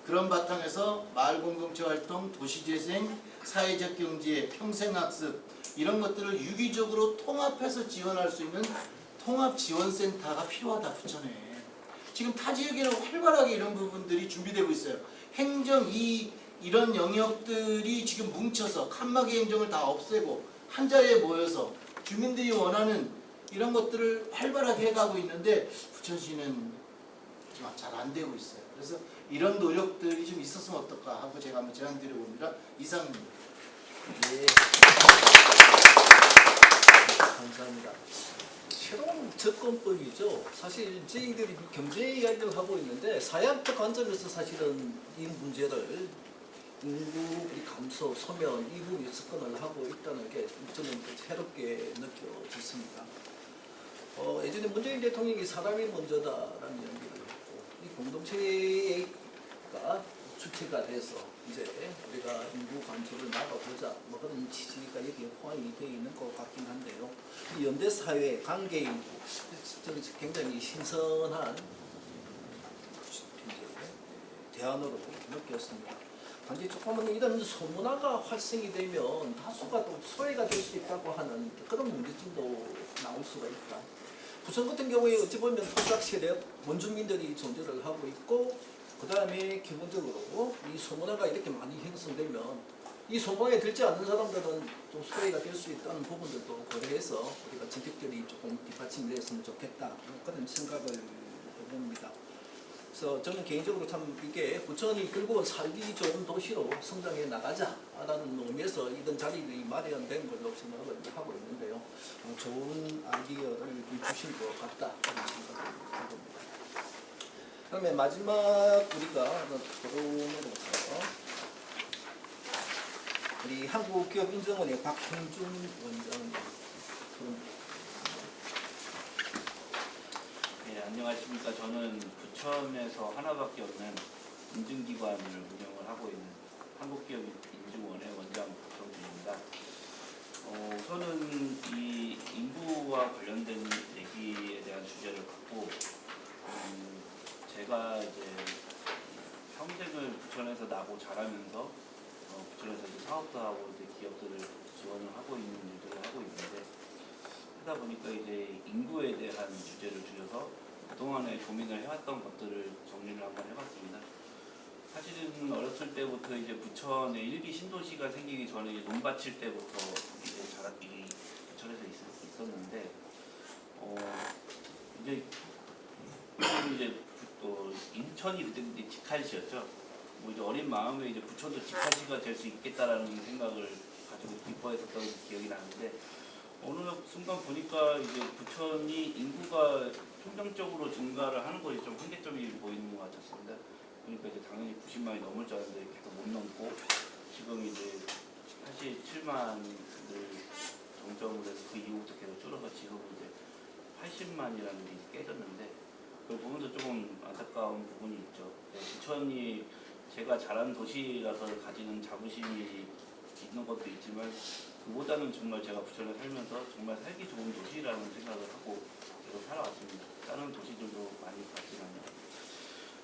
그런 바탕에서 마을 공동체 활동, 도시재생, 사회적 경제, 평생학습 이런 것들을 유기적으로 통합해서 지원할 수 있는 통합지원센터가 필요하다, 부천에. 지금 타 지역에는 활발하게 이런 부분들이 준비되고 있어요. 행정 이런 영역들이 지금 뭉쳐서 칸막이 행정을 다 없애고 한 자리에 모여서 주민들이 원하는 이런 것들을 활발하게 해가고 있는데, 부천시는 잘 안 되고 있어요. 그래서 이런 노력들이 좀 있었으면 어떨까 하고 제가 한번 제안 드려봅니다. 이상입니다. 네. 감사합니다. 새로운 접근법이죠. 사실 저희들이 경제 이야기를 하고 있는데, 사회학적 관점에서 사실은 이 문제를 인구 감소, 소멸 이 부분에 접근을 하고 있다는 게 저는 새롭게 느껴졌습니다. 예전에 문재인 대통령이 사람이 먼저다라는 얘기를 했고, 이 공동체가 주체가 돼서 이제 우리가 인구 감소를 막아보자, 뭐 그런 취지가 여기에 포함이 되어 있는 것 같긴 한데요. 이 연대사회, 관계인구, 저는 굉장히 신선한 대안으로 느꼈습니다. 단지 조금은 이런 소문화가 활성이 되면 다수가 또 소외가 될 수 있다고 하는 그런 문제점도 나올 수가 있다. 부천 같은 경우에 어찌 보면 토착 세력, 원주민들이 존재를 하고 있고, 그 다음에 기본적으로 이 소문화가 이렇게 많이 형성되면 이 소문에 들지 않는 사람들은 좀 소외가 될 수 있다는 부분들도 고려해서 우리가 전격들이 조금 뒷받침이 됐으면 좋겠다 그런 생각을 해봅니다. 그래서 저는 개인적으로 참 이게 부천이 결국은 살기 좋은 도시로 성장해 나가자라는 의미에서 이런 자리들이 마련된 걸로 생각을 하고 있는데요. 좋은 아이디어를 좀 주신 것 같다 그런 생각을 해봅니다. 그다음에 마지막 우리가 토론으로 가서 우리 한국기업인증원의 박형준 원장님 네, 안녕하십니까. 저는 부천에서 하나밖에 없는 인증기관을 운영을 하고 있는 한국기업인증원의 원장 박형준입니다. 우선은 이 인구와 관련된 얘기에 대한 주제를 갖고 제가 이제 평생을 부천에서 나고 자라면서 부천에서 이제 사업도 하고 이제 기업들을 지원을 하고 있는 일들을 하고 있는데 하다 보니까 이제 인구에 대한 주제를 줄여서 그동안에 고민을 해왔던 것들을 정리를 한번 해봤습니다. 사실은 어렸을 때부터 이제 부천에 일기 신도시가 생기기 전에 이제 논밭일 때부터 이제 자랐기 부천에서 있었는데 이제 또 인천이 그때 이제 직할시였죠. 뭐 이제 어린 마음에 이제 부천도 직할시가 될 수 있겠다라는 생각을 가지고 기뻐했었던 기억이 나는데 어느 순간 보니까 이제 부천이 인구가 총량적으로 증가를 하는 것이 좀 한계점이 보이는 것 같았습니다. 그러니까 이제 당연히 90만이 넘을 줄 알았는데 계속 못 넘고 지금 이제 87만을 정점으로 해서 그 이후부터 계속 줄어서 지금 이제 80만이라는 게 깨졌는데 그걸 보면서 조금 안타까운 부분이 있죠. 부천이 제가 자란 도시라서 가지는 자부심이 있는 것도 있지만 그보다는 정말 제가 부천에 살면서 정말 살기 좋은 도시라는 생각을 하고 계속 살아왔습니다. 다른 도시들도 많이 봤지만요.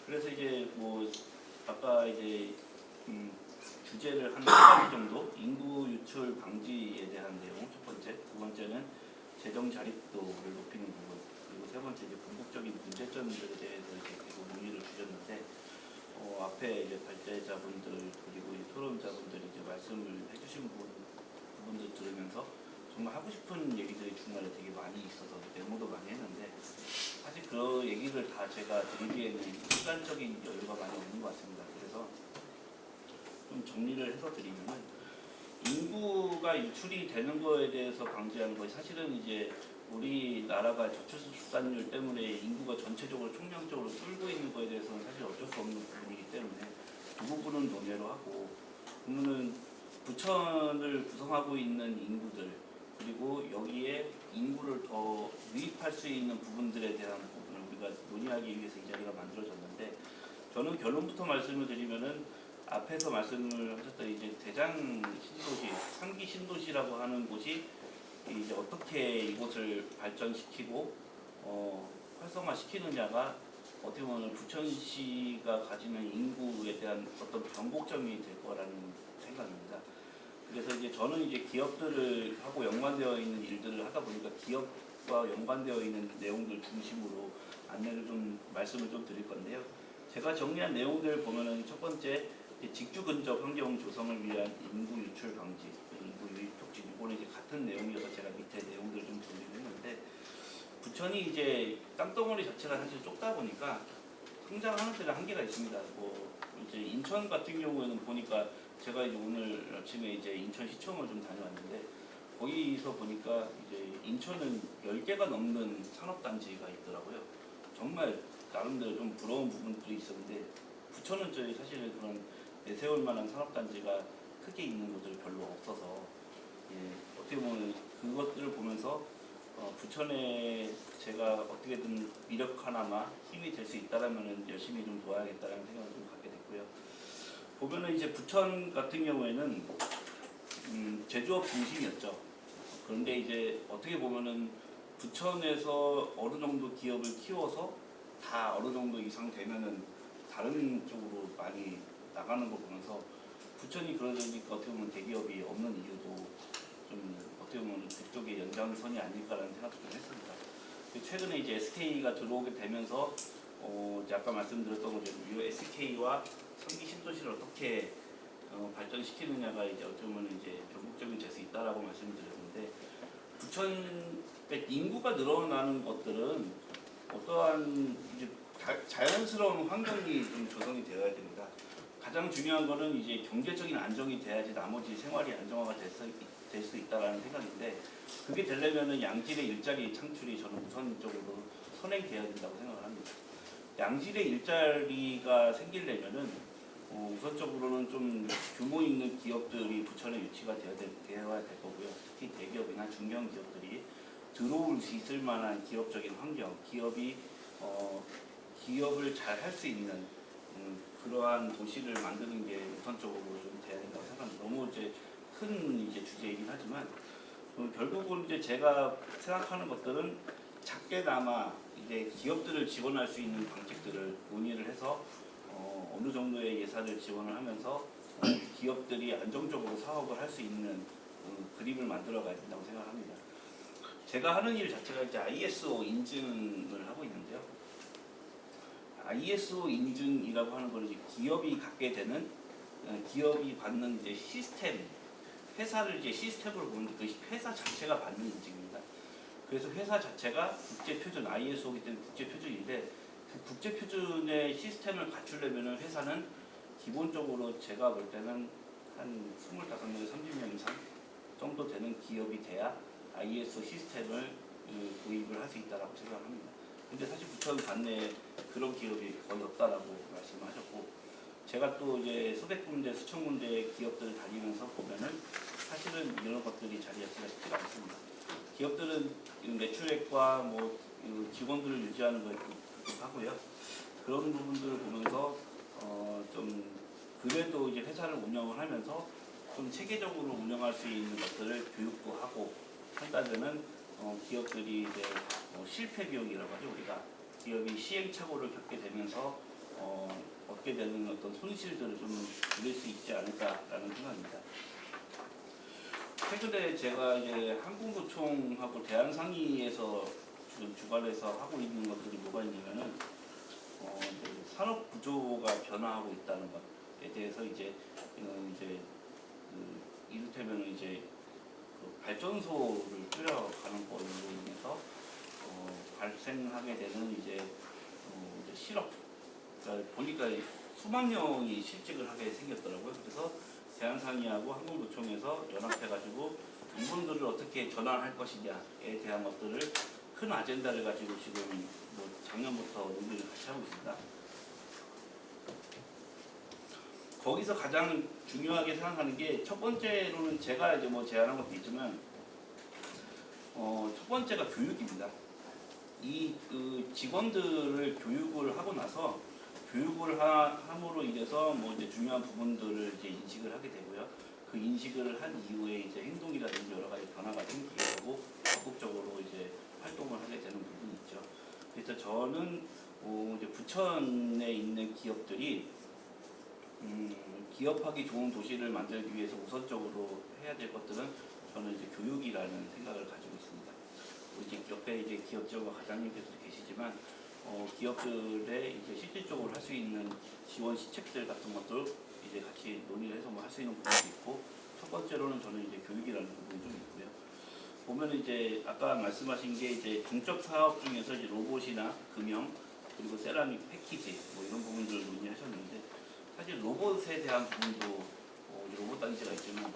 그래서 이제 뭐 아까 이제 주제를 한 3가지 정도 인구 유출 방지에 대한 내용 첫 번째, 두 번째는 재정 자립도를 높이는 부분, 그리고 세 번째 이제 궁극적인 문제점들에 대해서 이제 계속 논의를 주셨는데 앞에 이제 발제자분들 그리고 이 토론자분들이 이제 말씀을 해주신 부분들 들으면서 정말 하고 싶은 얘기들이 중간에 되게 많이 있어서 메모도 많이 했는데 사실 그 얘기를 다 제가 드리기에는 시간적인 여유가 많이 없는 것 같습니다. 그래서 좀 정리를 해서 드리면은 인구가 유출이 되는 거에 대해서 방지하는 것이 사실은 이제 우리나라가 저출산율 때문에 인구가 전체적으로 총량적으로 줄고 있는 거에 대해서는 사실 어쩔 수 없는 부분이기 때문에 그 부분은 논의를 하고 그러면은 부천을 구성하고 있는 인구들 그리고 여기에 인구를 더 유입할 수 있는 부분들에 대한 부분을 우리가 논의하기 위해서 이 자리가 만들어졌는데 저는 결론부터 말씀을 드리면은 앞에서 말씀을 하셨던 이제 대장 신도시, 3기 신도시라고 하는 곳이 이제 어떻게 이곳을 발전시키고 활성화시키느냐가 어떻게 보면 부천시가 가지는 인구에 대한 어떤 변곡점이 될 거라는 생각입니다. 그래서 이제 저는 이제 기업들을 하고 연관되어 있는 일들을 하다 보니까 기업과 연관되어 있는 내용들 중심으로 안내를 좀 말씀을 좀 드릴 건데요. 제가 정리한 내용들을 보면은 첫 번째 직주 근접 환경 조성을 위한 인구 유출 방지, 인구 유입 촉진 이거는 이제 같은 내용이어서 제가 밑에 내용들을 좀 정리를 했는데 부천이 이제 땅덩어리 자체가 사실 좁다 보니까 성장하는 데는 한계가 있습니다. 뭐 이제 인천 같은 경우에는 보니까 제가 이제 오늘 아침에 이제 인천시청을 좀 다녀왔는데 거기서 보니까 이제 인천은 10개가 넘는 산업단지가 있더라고요. 정말 나름대로 좀 부러운 부분들이 있었는데 부천은 저희 사실 그런 내세울 만한 산업단지가 크게 있는 곳들이 별로 없어서 어떻게 보면 그것들을 보면서 부천에 제가 어떻게든 미력 하나마 힘이 될 수 있다라면 열심히 좀 도와야겠다라는 생각을 좀 갖게 됐고요. 보면은 이제 부천 같은 경우에는 제조업 중심이었죠. 그런데 이제 어떻게 보면은 부천에서 어느 정도 기업을 키워서 다 어느 정도 이상 되면은 다른 쪽으로 많이 나가는 거 보면서 부천이 그러니까 어떻게 보면 대기업이 없는 이유도 좀 어떻게 보면 그쪽의 연장선이 아닐까라는 생각도 좀 했습니다. 최근에 이제 SK가 들어오게 되면서 이제 아까 말씀드렸던 것처럼 이 SK와 성기 신도시를 어떻게 발전시키느냐가 이제 어쩌면 이제 전국적인 될 수 있다라고 말씀드렸는데 부천 인구가 늘어나는 것들은 어떠한 이제 자연스러운 환경이 좀 조성이 되어야 됩니다. 가장 중요한 거는 이제 경제적인 안정이 돼야지 나머지 생활이 안정화가 될 수 있다라는 생각인데 그게 되려면은 양질의 일자리 창출이 저는 우선적으로 선행돼야 된다고 생각을 합니다. 양질의 일자리가 생기려면은 우선적으로는 좀 규모 있는 기업들이 부천에 유치가 되어야 될 거고요. 특히 대기업이나 중견 기업들이 들어올 수 있을 만한 기업적인 환경, 기업을 잘 할 수 있는 그러한 도시를 만드는 게 우선적으로 좀 돼야 된다고 생각합니다. 너무 이제 큰 이제 주제이긴 하지만 결국은 이제 제가 생각하는 것들은 작게나마 이제 기업들을 지원할 수 있는 방식들을 논의를 해서 어느 정도의 예산을 지원을 하면서 기업들이 안정적으로 사업을 할 수 있는 그림을 만들어 가야 된다고 생각합니다. 제가 하는 일 자체가 이제 ISO 인증을 하고 있는데요. ISO 인증이라고 하는 걸 이제 기업이 갖게 되는 기업이 받는 이제 시스템, 회사를 이제 시스템으로 보는데 그 회사 자체가 받는 인증입니다. 그래서 회사 자체가 국제 표준 ISO이기 때문에 국제 표준인데 그 국제 표준의 시스템을 갖추려면 회사는 기본적으로 제가 볼 때는 한 25명, 30명 이상 정도 되는 기업이 돼야 ISO 시스템을 도입을 할 수 있다고 생각합니다. 근데 사실 부천 관내에 그런 기업이 거의 없다라고 말씀하셨고 제가 또 이제 수백 군데, 수천 군데 기업들을 다니면서 보면은 사실은 이런 것들이 자리잡기가 쉽지가 않습니다. 기업들은 매출액과 뭐 직원들을 유지하는 걸 하고요. 그런 부분들을 보면서 좀 그래도 이제 회사를 운영을 하면서 좀 체계적으로 운영할 수 있는 것들을 교육도 하고 한다면은 기업들이 이제 실패 비용이라고 하죠. 우리가 기업이 시행착오를 겪게 되면서 얻게 되는 어떤 손실들을 좀 줄일 수 있지 않을까라는 생각입니다. 최근에 제가 이제 한국노총하고 대한상의에서 지금 주관해서 하고 있는 것들이 뭐가 있냐면은 산업 구조가 변화하고 있다는 것에 대해서 이제 이를테면 이제 그 발전소를 줄여가는 걸로 인해서 발생하게 되는 이제 실업 그러니까 보니까 수만 명이 실직을 하게 생겼더라고요. 그래서 대한상의하고 한국노총에서 연합해가지고 이분들을 어떻게 전환할 것이냐에 대한 것들을 큰 아젠다를 가지고 지금 뭐 작년부터 논의를 같이 하고 있습니다. 거기서 가장 중요하게 생각하는 게 첫 번째로는 제가 이제 뭐 제안한 것도 있지만 첫 번째가 교육입니다. 그 직원들을 교육을 하고 나서 교육을 함으로 인해서 뭐 이제 중요한 부분들을 이제 인식을 하게 되고요. 그 인식을 한 이후에 이제 행동이라든지 여러 가지 변화가 생기게 되고 적극적으로 이제 활동을 하게 되는 부분이 있죠. 그래서 저는 이제 부천에 있는 기업들이 기업하기 좋은 도시를 만들기 위해서 우선적으로 해야 될 것들은 저는 이제 교육이라는 생각을 가지고 있습니다. 이제 옆에 이제 기업지원과 과장님께서도 계시지만 기업들의 이제 실질적으로 할 수 있는 지원 시책들 같은 것도 이제 같이 논의를 해서 뭐 할 수 있는 부분도 있고 첫 번째로는 저는 이제 교육이라는 부분이 좀 있고요. 보면 이제 아까 말씀하신 게 이제 중적 사업 중에서 이제 로봇이나 금형 그리고 세라믹 패키지 뭐 이런 부분들을 논의하셨는데 사실 로봇에 대한 부분도 로봇 단지가 있지만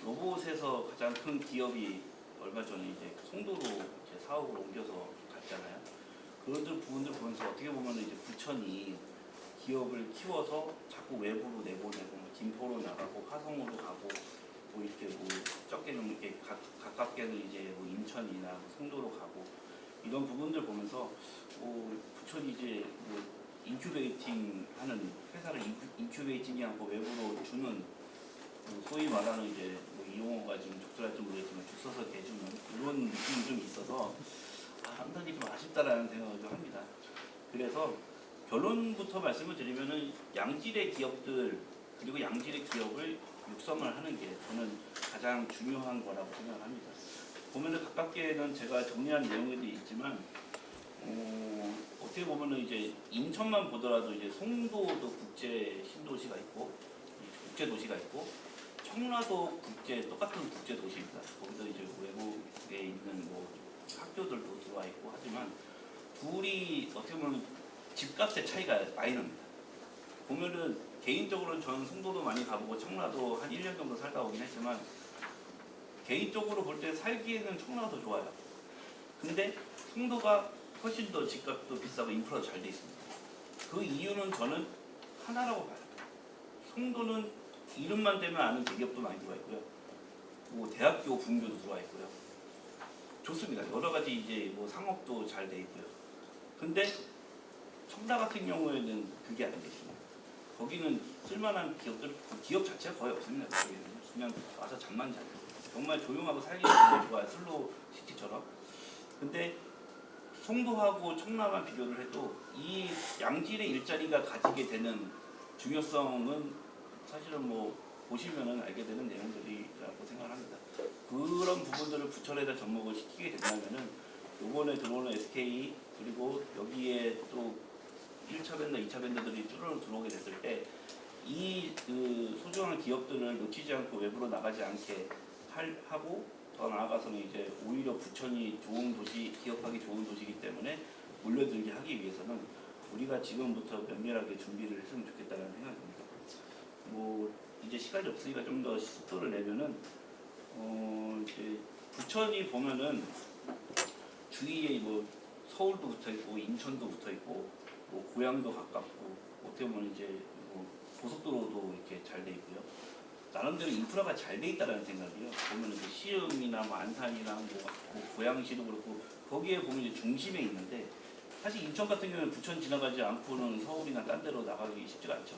로봇에서 가장 큰 기업이 얼마 전에 이제 송도로 이제 사업을 옮겨서 갔잖아요. 그런 부분들 보면서 어떻게 보면 이제 부천이 기업을 키워서 자꾸 외부로 내보내고 뭐 김포로 나가고 화성으로 가고 뭐 이렇게 뭐 적게는 이렇게 가깝게는 이제 뭐 인천이나 뭐 송도로 가고 이런 부분들 보면서 부천이 이제 뭐 인큐베이팅 하는 회사를 인큐베이팅이 하고 외부로 주는 소위 말하는 이제 뭐 이 용어가 지금 적절할지 모르겠지만 줄 서서 대주는 이런 느낌이 좀 있어서 상당히 좀 아쉽다라는 생각을 좀 합니다. 그래서 결론부터 말씀을 드리면은 양질의 기업들 그리고 양질의 기업을 육성을 하는 게 저는 가장 중요한 거라고 생각합니다. 보면은 가깝게는 제가 정리한 내용들이 있지만 어떻게 보면은 이제 인천만 보더라도 이제 송도도 국제 신도시가 있고 국제 도시가 있고 청라도 똑같은 국제 도시입니다. 거기서 이제 외국에 있는 뭐 학교들도 들어와 있고 하지만 둘이 어떻게 보면 집값의 차이가 많이 납니다. 보면은 개인적으로는 저는 송도도 많이 가보고 청라도 한 1년 정도 살다 오긴 했지만 개인적으로 볼 때 살기에는 청라가 더 좋아요. 근데 송도가 훨씬 더 집값도 비싸고 인프라도 잘 돼 있습니다. 그 이유는 저는 하나라고 봐요. 송도는 이름만 대면 아는 대기업도 많이 들어와 있고요. 뭐 대학교 분교도 들어와 있고요. 좋습니다. 여러 가지 이제 뭐 상업도 잘 돼 있고요. 근데 청라 같은 경우에는 그게 안 돼 있습니다. 거기는 쓸만한 기업들, 기업 자체가 거의 없습니다. 거기는 그냥 와서 잠만 자요. 정말 조용하고 살기 정말 좋아요. 슬로우 시티처럼. 근데 송도하고 청라만 비교를 해도 이 양질의 일자리가 가지게 되는 중요성은 사실은 뭐 보시면은 알게 되는 내용들이라고 생각합니다. 그런 부분들을 부천에다 접목을 시키게 된다면은 요번에 들어오는 SK 그리고 여기에 또 1차 밴더, 2차 밴더들이 쭈르륵 들어오게 됐을 때 이 그 소중한 기업들을 놓치지 않고 외부로 나가지 않게 하고 더 나아가서는 이제 오히려 부천이 좋은 도시, 기업하기 좋은 도시이기 때문에 몰려들게 하기 위해서는 우리가 지금부터 면밀하게 준비를 했으면 좋겠다는 생각입니다. 뭐 이제 시간이 없으니까 좀 더 속도를 내면은 이제 부천이 보면은 주위에 뭐 서울도 붙어 있고 인천도 붙어 있고 뭐 고향도 가깝고 어떻게 보면 이제 뭐 고속도로도 이렇게 잘 돼 있고요. 나름대로 인프라가 잘 돼 있다는 생각이요. 보면 이제 시흥이나 뭐 안산이나 뭐 고양시도 그렇고 거기에 보면 이제 중심에 있는데 사실 인천 같은 경우는 부천 지나가지 않고는 서울이나 딴 데로 나가기 쉽지가 않죠.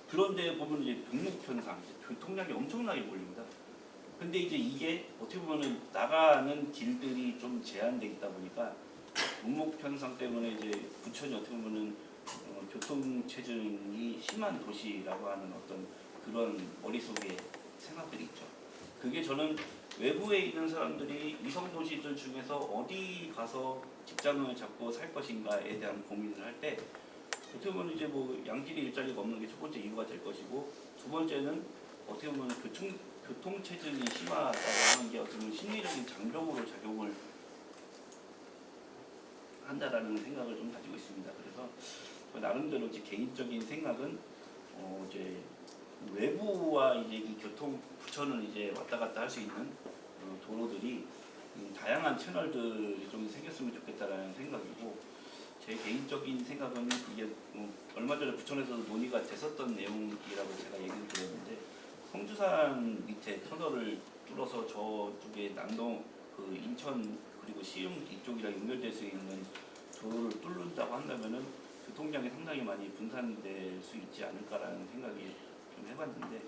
그런데 보면 이제 병목편상 교통량이 엄청나게 몰립니다. 근데 이제 이게 어떻게 보면은 나가는 길들이 좀 제한돼 있다 보니까 병목편상 때문에 이제 부천이 어떻게 보면은 교통 체증이 심한 도시라고 하는 어떤 그런 머릿속에 생각들이 있죠. 그게 저는 외부에 있는 사람들이 위성 도시들 중에서 어디 가서 직장을 잡고 살 것인가에 대한 고민을 할 때 어떻게 보면 이제 뭐 양질의 일자리가 없는 게 첫 번째 이유가 될 것이고 두 번째는 어떻게 보면 교통 체증이 심하다고 하는 게 어떻게 보면 심리적인 장벽으로 작용을 한다라는 생각을 좀 가지고 있습니다. 그래서 나름대로 제 개인적인 생각은 이제 외부와 이제 이 부천은 이제 왔다 갔다 할 수 있는 도로들이 다양한 채널들이 좀 생겼으면 좋겠다라는 생각이고 제 개인적인 생각은 이게 얼마 전에 부천에서도 논의가 됐었던 내용이라고 제가 얘기를 드렸는데 성주산 밑에 터널을 뚫어서 저쪽에 남동 그 인천 그리고 시흥 이쪽이랑 연결될 수 있는 도로를 뚫는다고 한다면은 교통량이 상당히 많이 분산될 수 있지 않을까라는 생각이 좀 해봤는데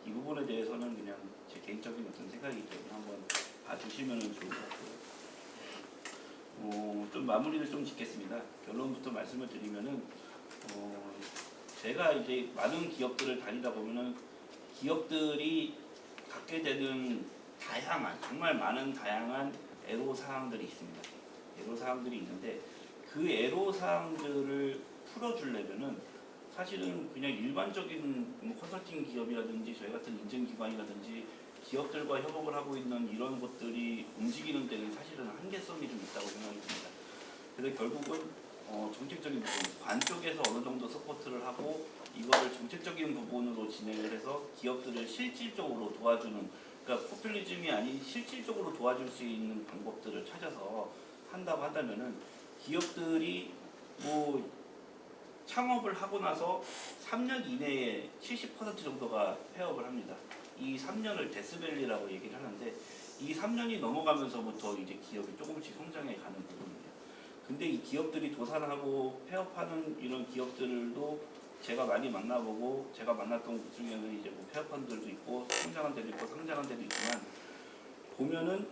이 부분에 대해서는 그냥 제 개인적인 어떤 생각이기 때문에 한번 봐주시면 좋을 것 같고요. 좀 마무리를 좀 짓겠습니다. 결론부터 말씀을 드리면은 제가 이제 많은 기업들을 다니다 보면은 기업들이 갖게 되는 다양한 정말 많은 다양한 애로사항들이 있습니다. 애로사항들이 있는데 그 애로사항들을 풀어주려면은 사실은 그냥 일반적인 뭐 컨설팅 기업이라든지 저희 같은 인증기관이라든지 기업들과 협업을 하고 있는 이런 것들이 움직이는 데는 사실은 한계성이 좀 있다고 생각이 듭니다. 그래서 결국은 정책적인 부분, 관 쪽에서 어느 정도 서포트를 하고 이거를 정책적인 부분으로 진행을 해서 기업들을 실질적으로 도와주는 그러니까 포퓰리즘이 아닌 실질적으로 도와줄 수 있는 방법들을 찾아서 한다고 한다면은 기업들이 뭐 창업을 하고 나서 3년 이내에 70% 정도가 폐업을 합니다. 이 3년을 데스밸리라고 얘기를 하는데 이 3년이 넘어가면서부터 이제 기업이 조금씩 성장해 가는 부분입니다. 근데 이 기업들이 도산하고 폐업하는 이런 기업들도 제가 많이 만나보고 제가 만났던 것 중에는 이제 뭐 폐업한 데도 있고 성장한 데도 있고 상장한 데도 있지만 보면은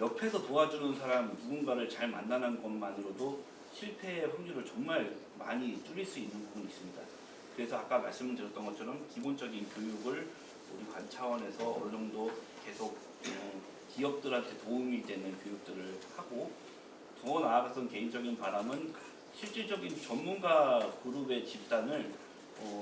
옆에서 도와주는 사람 누군가를 잘 만나는 것만으로도 실패의 확률을 정말 많이 줄일 수 있는 부분이 있습니다. 그래서 아까 말씀드렸던 것처럼 기본적인 교육을 우리 관 차원에서 어느 정도 계속 기업들한테 도움이 되는 교육들을 하고 더 나아가서는 개인적인 바람은 실질적인 전문가 그룹의 집단을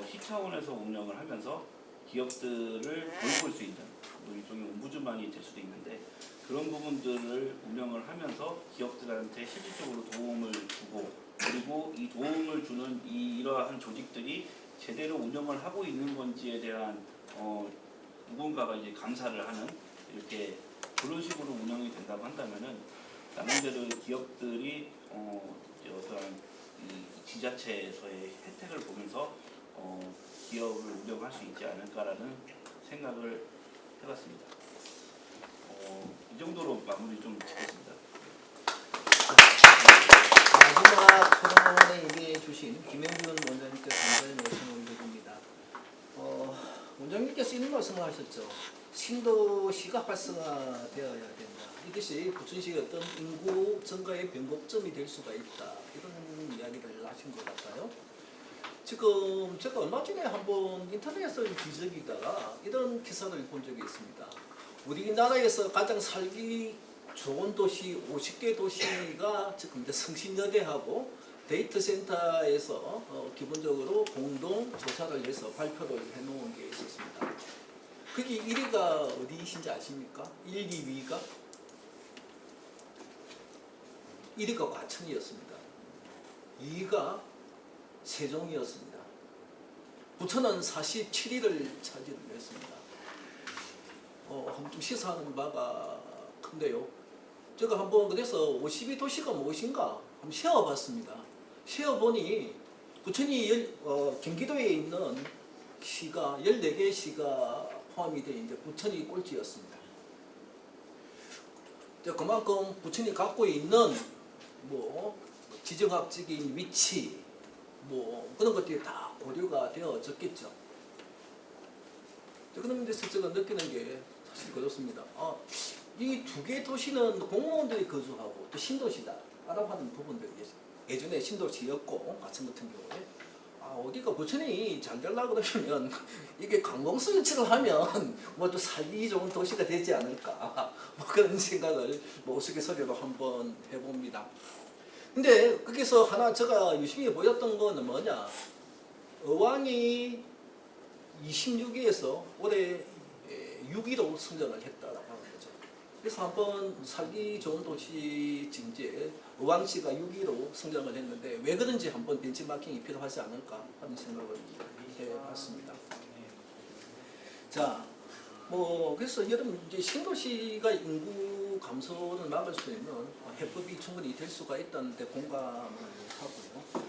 시 차원에서 운영을 하면서 기업들을 돌볼 수 있는 뭐 일종의 옴부즈만이 될 수도 있는데 그런 부분들을 운영을 하면서 기업들한테 실질적으로 도움을 주고 그리고 이 도움을 주는 이러한 조직들이 제대로 운영을 하고 있는 건지에 대한 누군가가 이제 감사를 하는 이렇게 그런 식으로 운영이 된다고 한다면은 나름대로 기업들이 이제 어떠한 이 지자체에서의 혜택을 보면서 기업을 운영할 수 있지 않을까라는 생각을 해봤습니다. 이 정도로 마무리 좀 짓겠습니다. 마지막 토론에 임해 주신 김영준 원장님께 감사의 말씀을 드립니다. 원장님께서 이런 말씀을 하셨죠. 신도시가 활성화되어야 된다. 이것이 부천시의 어떤 인구 증가의 변곡점이 될 수가 있다. 이런 이야기를 하신 것 같아요. 지금 제가 얼마 전에 한번 인터넷에서 뒤적이다가 이런 기사를 본 적이 있습니다. 우리나라에서 가장 살기 좋은 도시 50개 도시가 지금 이제 성신여대하고 데이터 센터에서 기본적으로 공동 조사를 해서 발표를 해놓은 게 있었습니다. 거기 1위가 어디이신지 아십니까? 1, 2위가? 1위가 과천이었습니다. 2위가 세종이었습니다. 부천은 47위를 차지를 했습니다. 좀 시사하는 바가 큰데요. 제가 한번 그래서 52도시가 무엇인가 한번 세어봤습니다. 세어보니 부천이 경기도에 있는 시가 14개의 시가 포함이 되어 있는데 부천이 꼴찌였습니다. 그만큼 부천이 갖고 있는 뭐 지정학적인 위치 뭐 그런 것들이 다 고려가 되어졌겠죠. 그런 데서 제가 느끼는 게 사실 그렇습니다. 이 두 개 도시는 공무원들이 거주하고 또 신도시다라고 하는 부분들이 예전에 신도시였고 과천 같은 경우에 어디가 부천이 잘 되려고 그러면 이게 관공서치를 하면 뭐 또 살기 좋은 도시가 되지 않을까 뭐 그런 생각을 뭐 우스갯소리로 한번 해봅니다. 근데 거기서 하나 제가 유심히 보였던 거는 뭐냐, 어왕이 26위에서 올해 6위로 성장을 했다라고 하는 거죠. 그래서 한번 살기 좋은 도시 징제 어왕시가 6위로 성장을 했는데 왜 그런지 한번 벤치마킹이 필요하지 않을까 하는 생각을 해봤습니다. 자, 뭐 그래서 여러분 이제 신도시가 인구 감소를 막을 수 있는 해법이 충분히 될 수가 있다는데 공감을 하고요.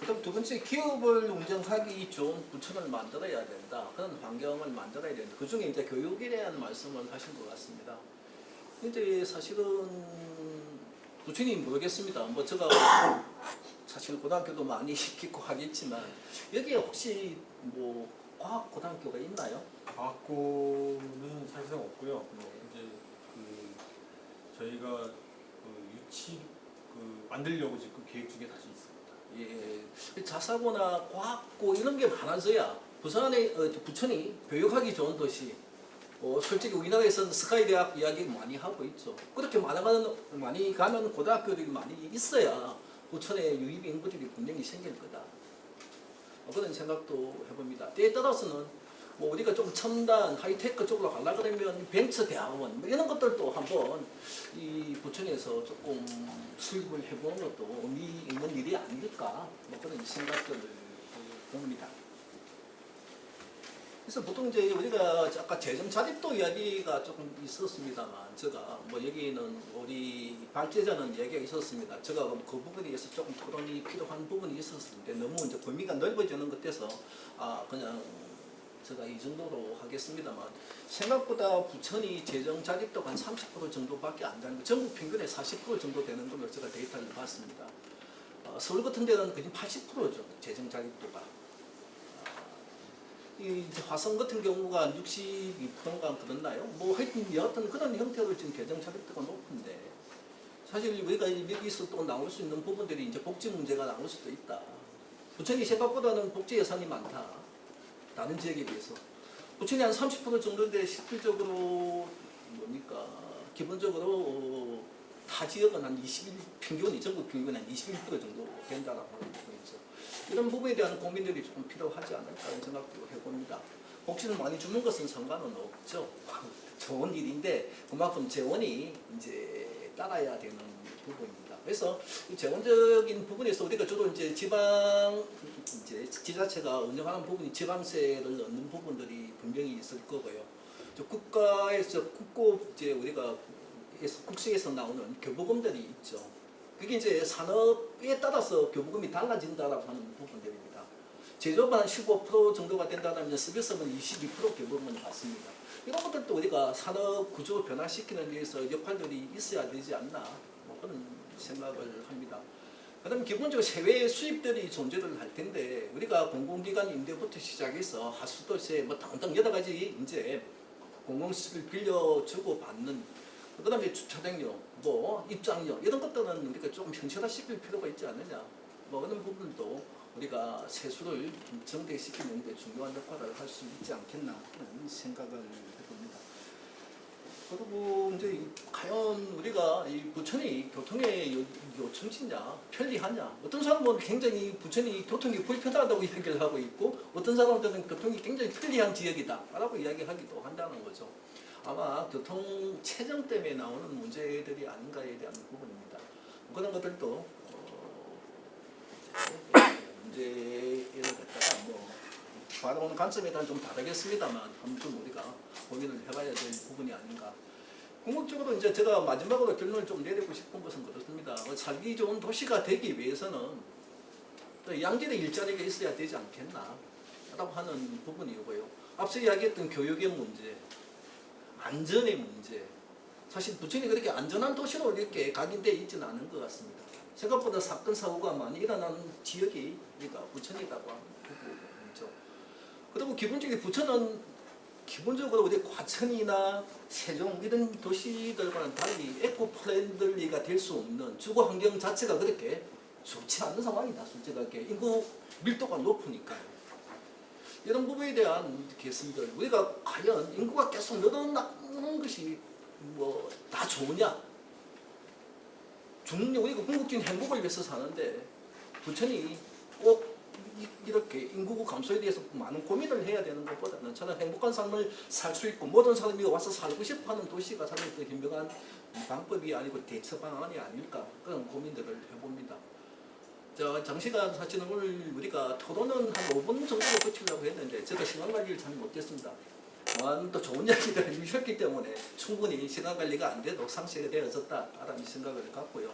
그다음 두 번째, 기업을 운영하기 좋은 부천을 만들어야 된다. 그런 환경을 만들어야 된다. 그 중에 이제 교육에 대한 말씀을 하신 것 같습니다. 근데 사실은 부천이 모르겠습니다. 뭐 제가 사실 고등학교도 많이 시키고 하겠지만 여기에 혹시 뭐 과학 고등학교가 있나요? 과학고는 사실상 없고요. 이제 저희가 유치 만들려고 지금 계획 중에 다시 있습니다. 예, 자사고나 과학고 이런 게 많아져야 부천이 교육하기 좋은 도시. 솔직히 우리나라에서는 스카이 대학 이야기 많이 하고 있죠. 그렇게 많이 가면 고등학교들이 많이 있어야 부천에 유입 인구들이 분명히 생길 거다. 그런 생각도 해봅니다. 때에 따라서는 뭐 우리가 좀 첨단 하이테크 쪽으로 가려 그러면 벤처 대학원 뭐 이런 것들도 한번 이 부천에서 조금 수입을 해보는 것도 의미 있는 일이 아닐까 뭐 그런 생각들을 봅니다. 그래서 보통 이제 우리가 아까 재정 자립도 이야기가 조금 있었습니다만 제가 뭐 여기는 우리 발제자는 얘기가 있었습니다. 제가 그 부분에 의해서 조금 토론이 필요한 부분이 있었는데 너무 이제 범위가 넓어지는 것 같아서 그냥 제가 이 정도로 하겠습니다만 생각보다 부천이 재정 자립도가 한 30% 정도밖에 안 되는 거, 전국 평균의 40% 정도 되는 걸로 제가 데이터를 봤습니다. 서울 같은 데는 거의 80%죠 재정 자립도가. 이제 화성 같은 경우가 62%인가 그렇나요? 뭐 하여튼 여하튼 그런 형태로 지금 재정 자립도가 높은데 사실 우리가 여기서 또 나올 수 있는 부분들이 이제 복지 문제가 나올 수도 있다. 부천이 생각보다는 복지 예산이 많다. 다른 지역에 비해서. 부천이 한 30% 정도인데 실질적으로 뭡니까? 기본적으로 타 지역은 한 21, 평균이 전국 평균 한 21% 정도 된다라고 하는 부분이죠. 이런 부분에 대한 고민들이 조금 필요하지 않을까 하는 생각도 해봅니다. 복지를 많이 주는 것은 상관은 없죠. 좋은 일인데 그만큼 재원이 이제 따라야 되는 부분입니다. 그래서 이 재원적인 부분에서 우리가 주로 이제 지방 이제 지자체가 운영하는 부분이 지방세를 넣는 부분들이 분명히 있을 거고요. 국가에서 국고 이제 우리가 국세에서 나오는 교부금들이 있죠. 그게 이제 산업에 따라서 교부금이 달라진다라고 하는 부분들입니다. 제조업은 한 15% 정도가 된다면 서비스업은 22% 교부금을 받습니다. 이런 것들도 우리가 산업 구조 변화시키는 데에서 역할들이 있어야 되지 않나 뭐 그런 생각을 합니다. 그다음에 기본적으로 세외 수입들이 존재를 할 텐데 우리가 공공기관 임대부터 시작해서 하수도세 뭐 등등 여러 가지 이제 공공시설을 빌려주고 받는 그다음에 주차장료, 뭐 입장료 이런 것들은 우리가 좀 현실화시킬 필요가 있지 않느냐. 뭐 그런 부분도 우리가 세수를 좀 정대시키는 데 중요한 역할을 할 수 있지 않겠나 하는 생각을 해봅니다. 그리고 이제 과연 우리가 이 부천이 교통의 요충지냐, 편리하냐? 어떤 사람은 굉장히 부천이 교통이 불편하다고 이야기를 하고 있고, 어떤 사람들은 교통이 굉장히 편리한 지역이다라고 이야기하기도 한다는 거죠. 아마 교통 체증 때문에 나오는 문제들이 아닌가에 대한 부분입니다. 그런 것들도 문제를 갖다가 뭐 바라보는 관점에 따라 좀 다르겠습니다만 아무튼 우리가 고민을 해봐야 될 부분이 아닌가. 궁극적으로 이제 제가 마지막으로 결론을 좀 내리고 싶은 것은 그렇습니다. 살기 좋은 도시가 되기 위해서는 또 양질의 일자리가 있어야 되지 않겠나 라고 하는 부분이고요. 앞서 이야기했던 교육의 문제, 안전의 문제, 사실 부천이 그렇게 안전한 도시로 이렇게 각인되어 있지는 않은 것 같습니다. 생각보다 사건 사고가 많이 일어나는 지역이 우리가 부천이라고 하는 부분이죠. 그리고 기본적으로 부천은 기본적으로 우리 과천이나 세종 이런 도시들과는 달리 에코프렌들리가 될 수 없는 주거 환경 자체가 그렇게 좋지 않은 상황이다. 솔직하게 인구 밀도가 높으니까요. 이런 부분에 대한 개선들 우리가 과연 인구가 계속 늘어나는 것이 뭐 다 좋으냐? 우리가 궁극적인 행복을 위해서 사는데 부천이 꼭 이렇게 인구 감소에 대해서 많은 고민을 해야 되는 것보다는 저는 행복한 삶을 살 수 있고 모든 사람이 와서 살고 싶어하는 도시가 사실 그 현명한 방법이 아니고 대처 방안이 아닐까 그런 고민들을 해봅니다. 장시간 사실은 오늘 우리가 토론은 한 5분 정도로 거치려고 했는데 제가 시간 관리를 잘 못했습니다. 또 좋은 이야기들을 해주셨기 때문에 충분히 시간 관리가 안 돼도 상쇄가 되어졌다라는 생각을 갖고요.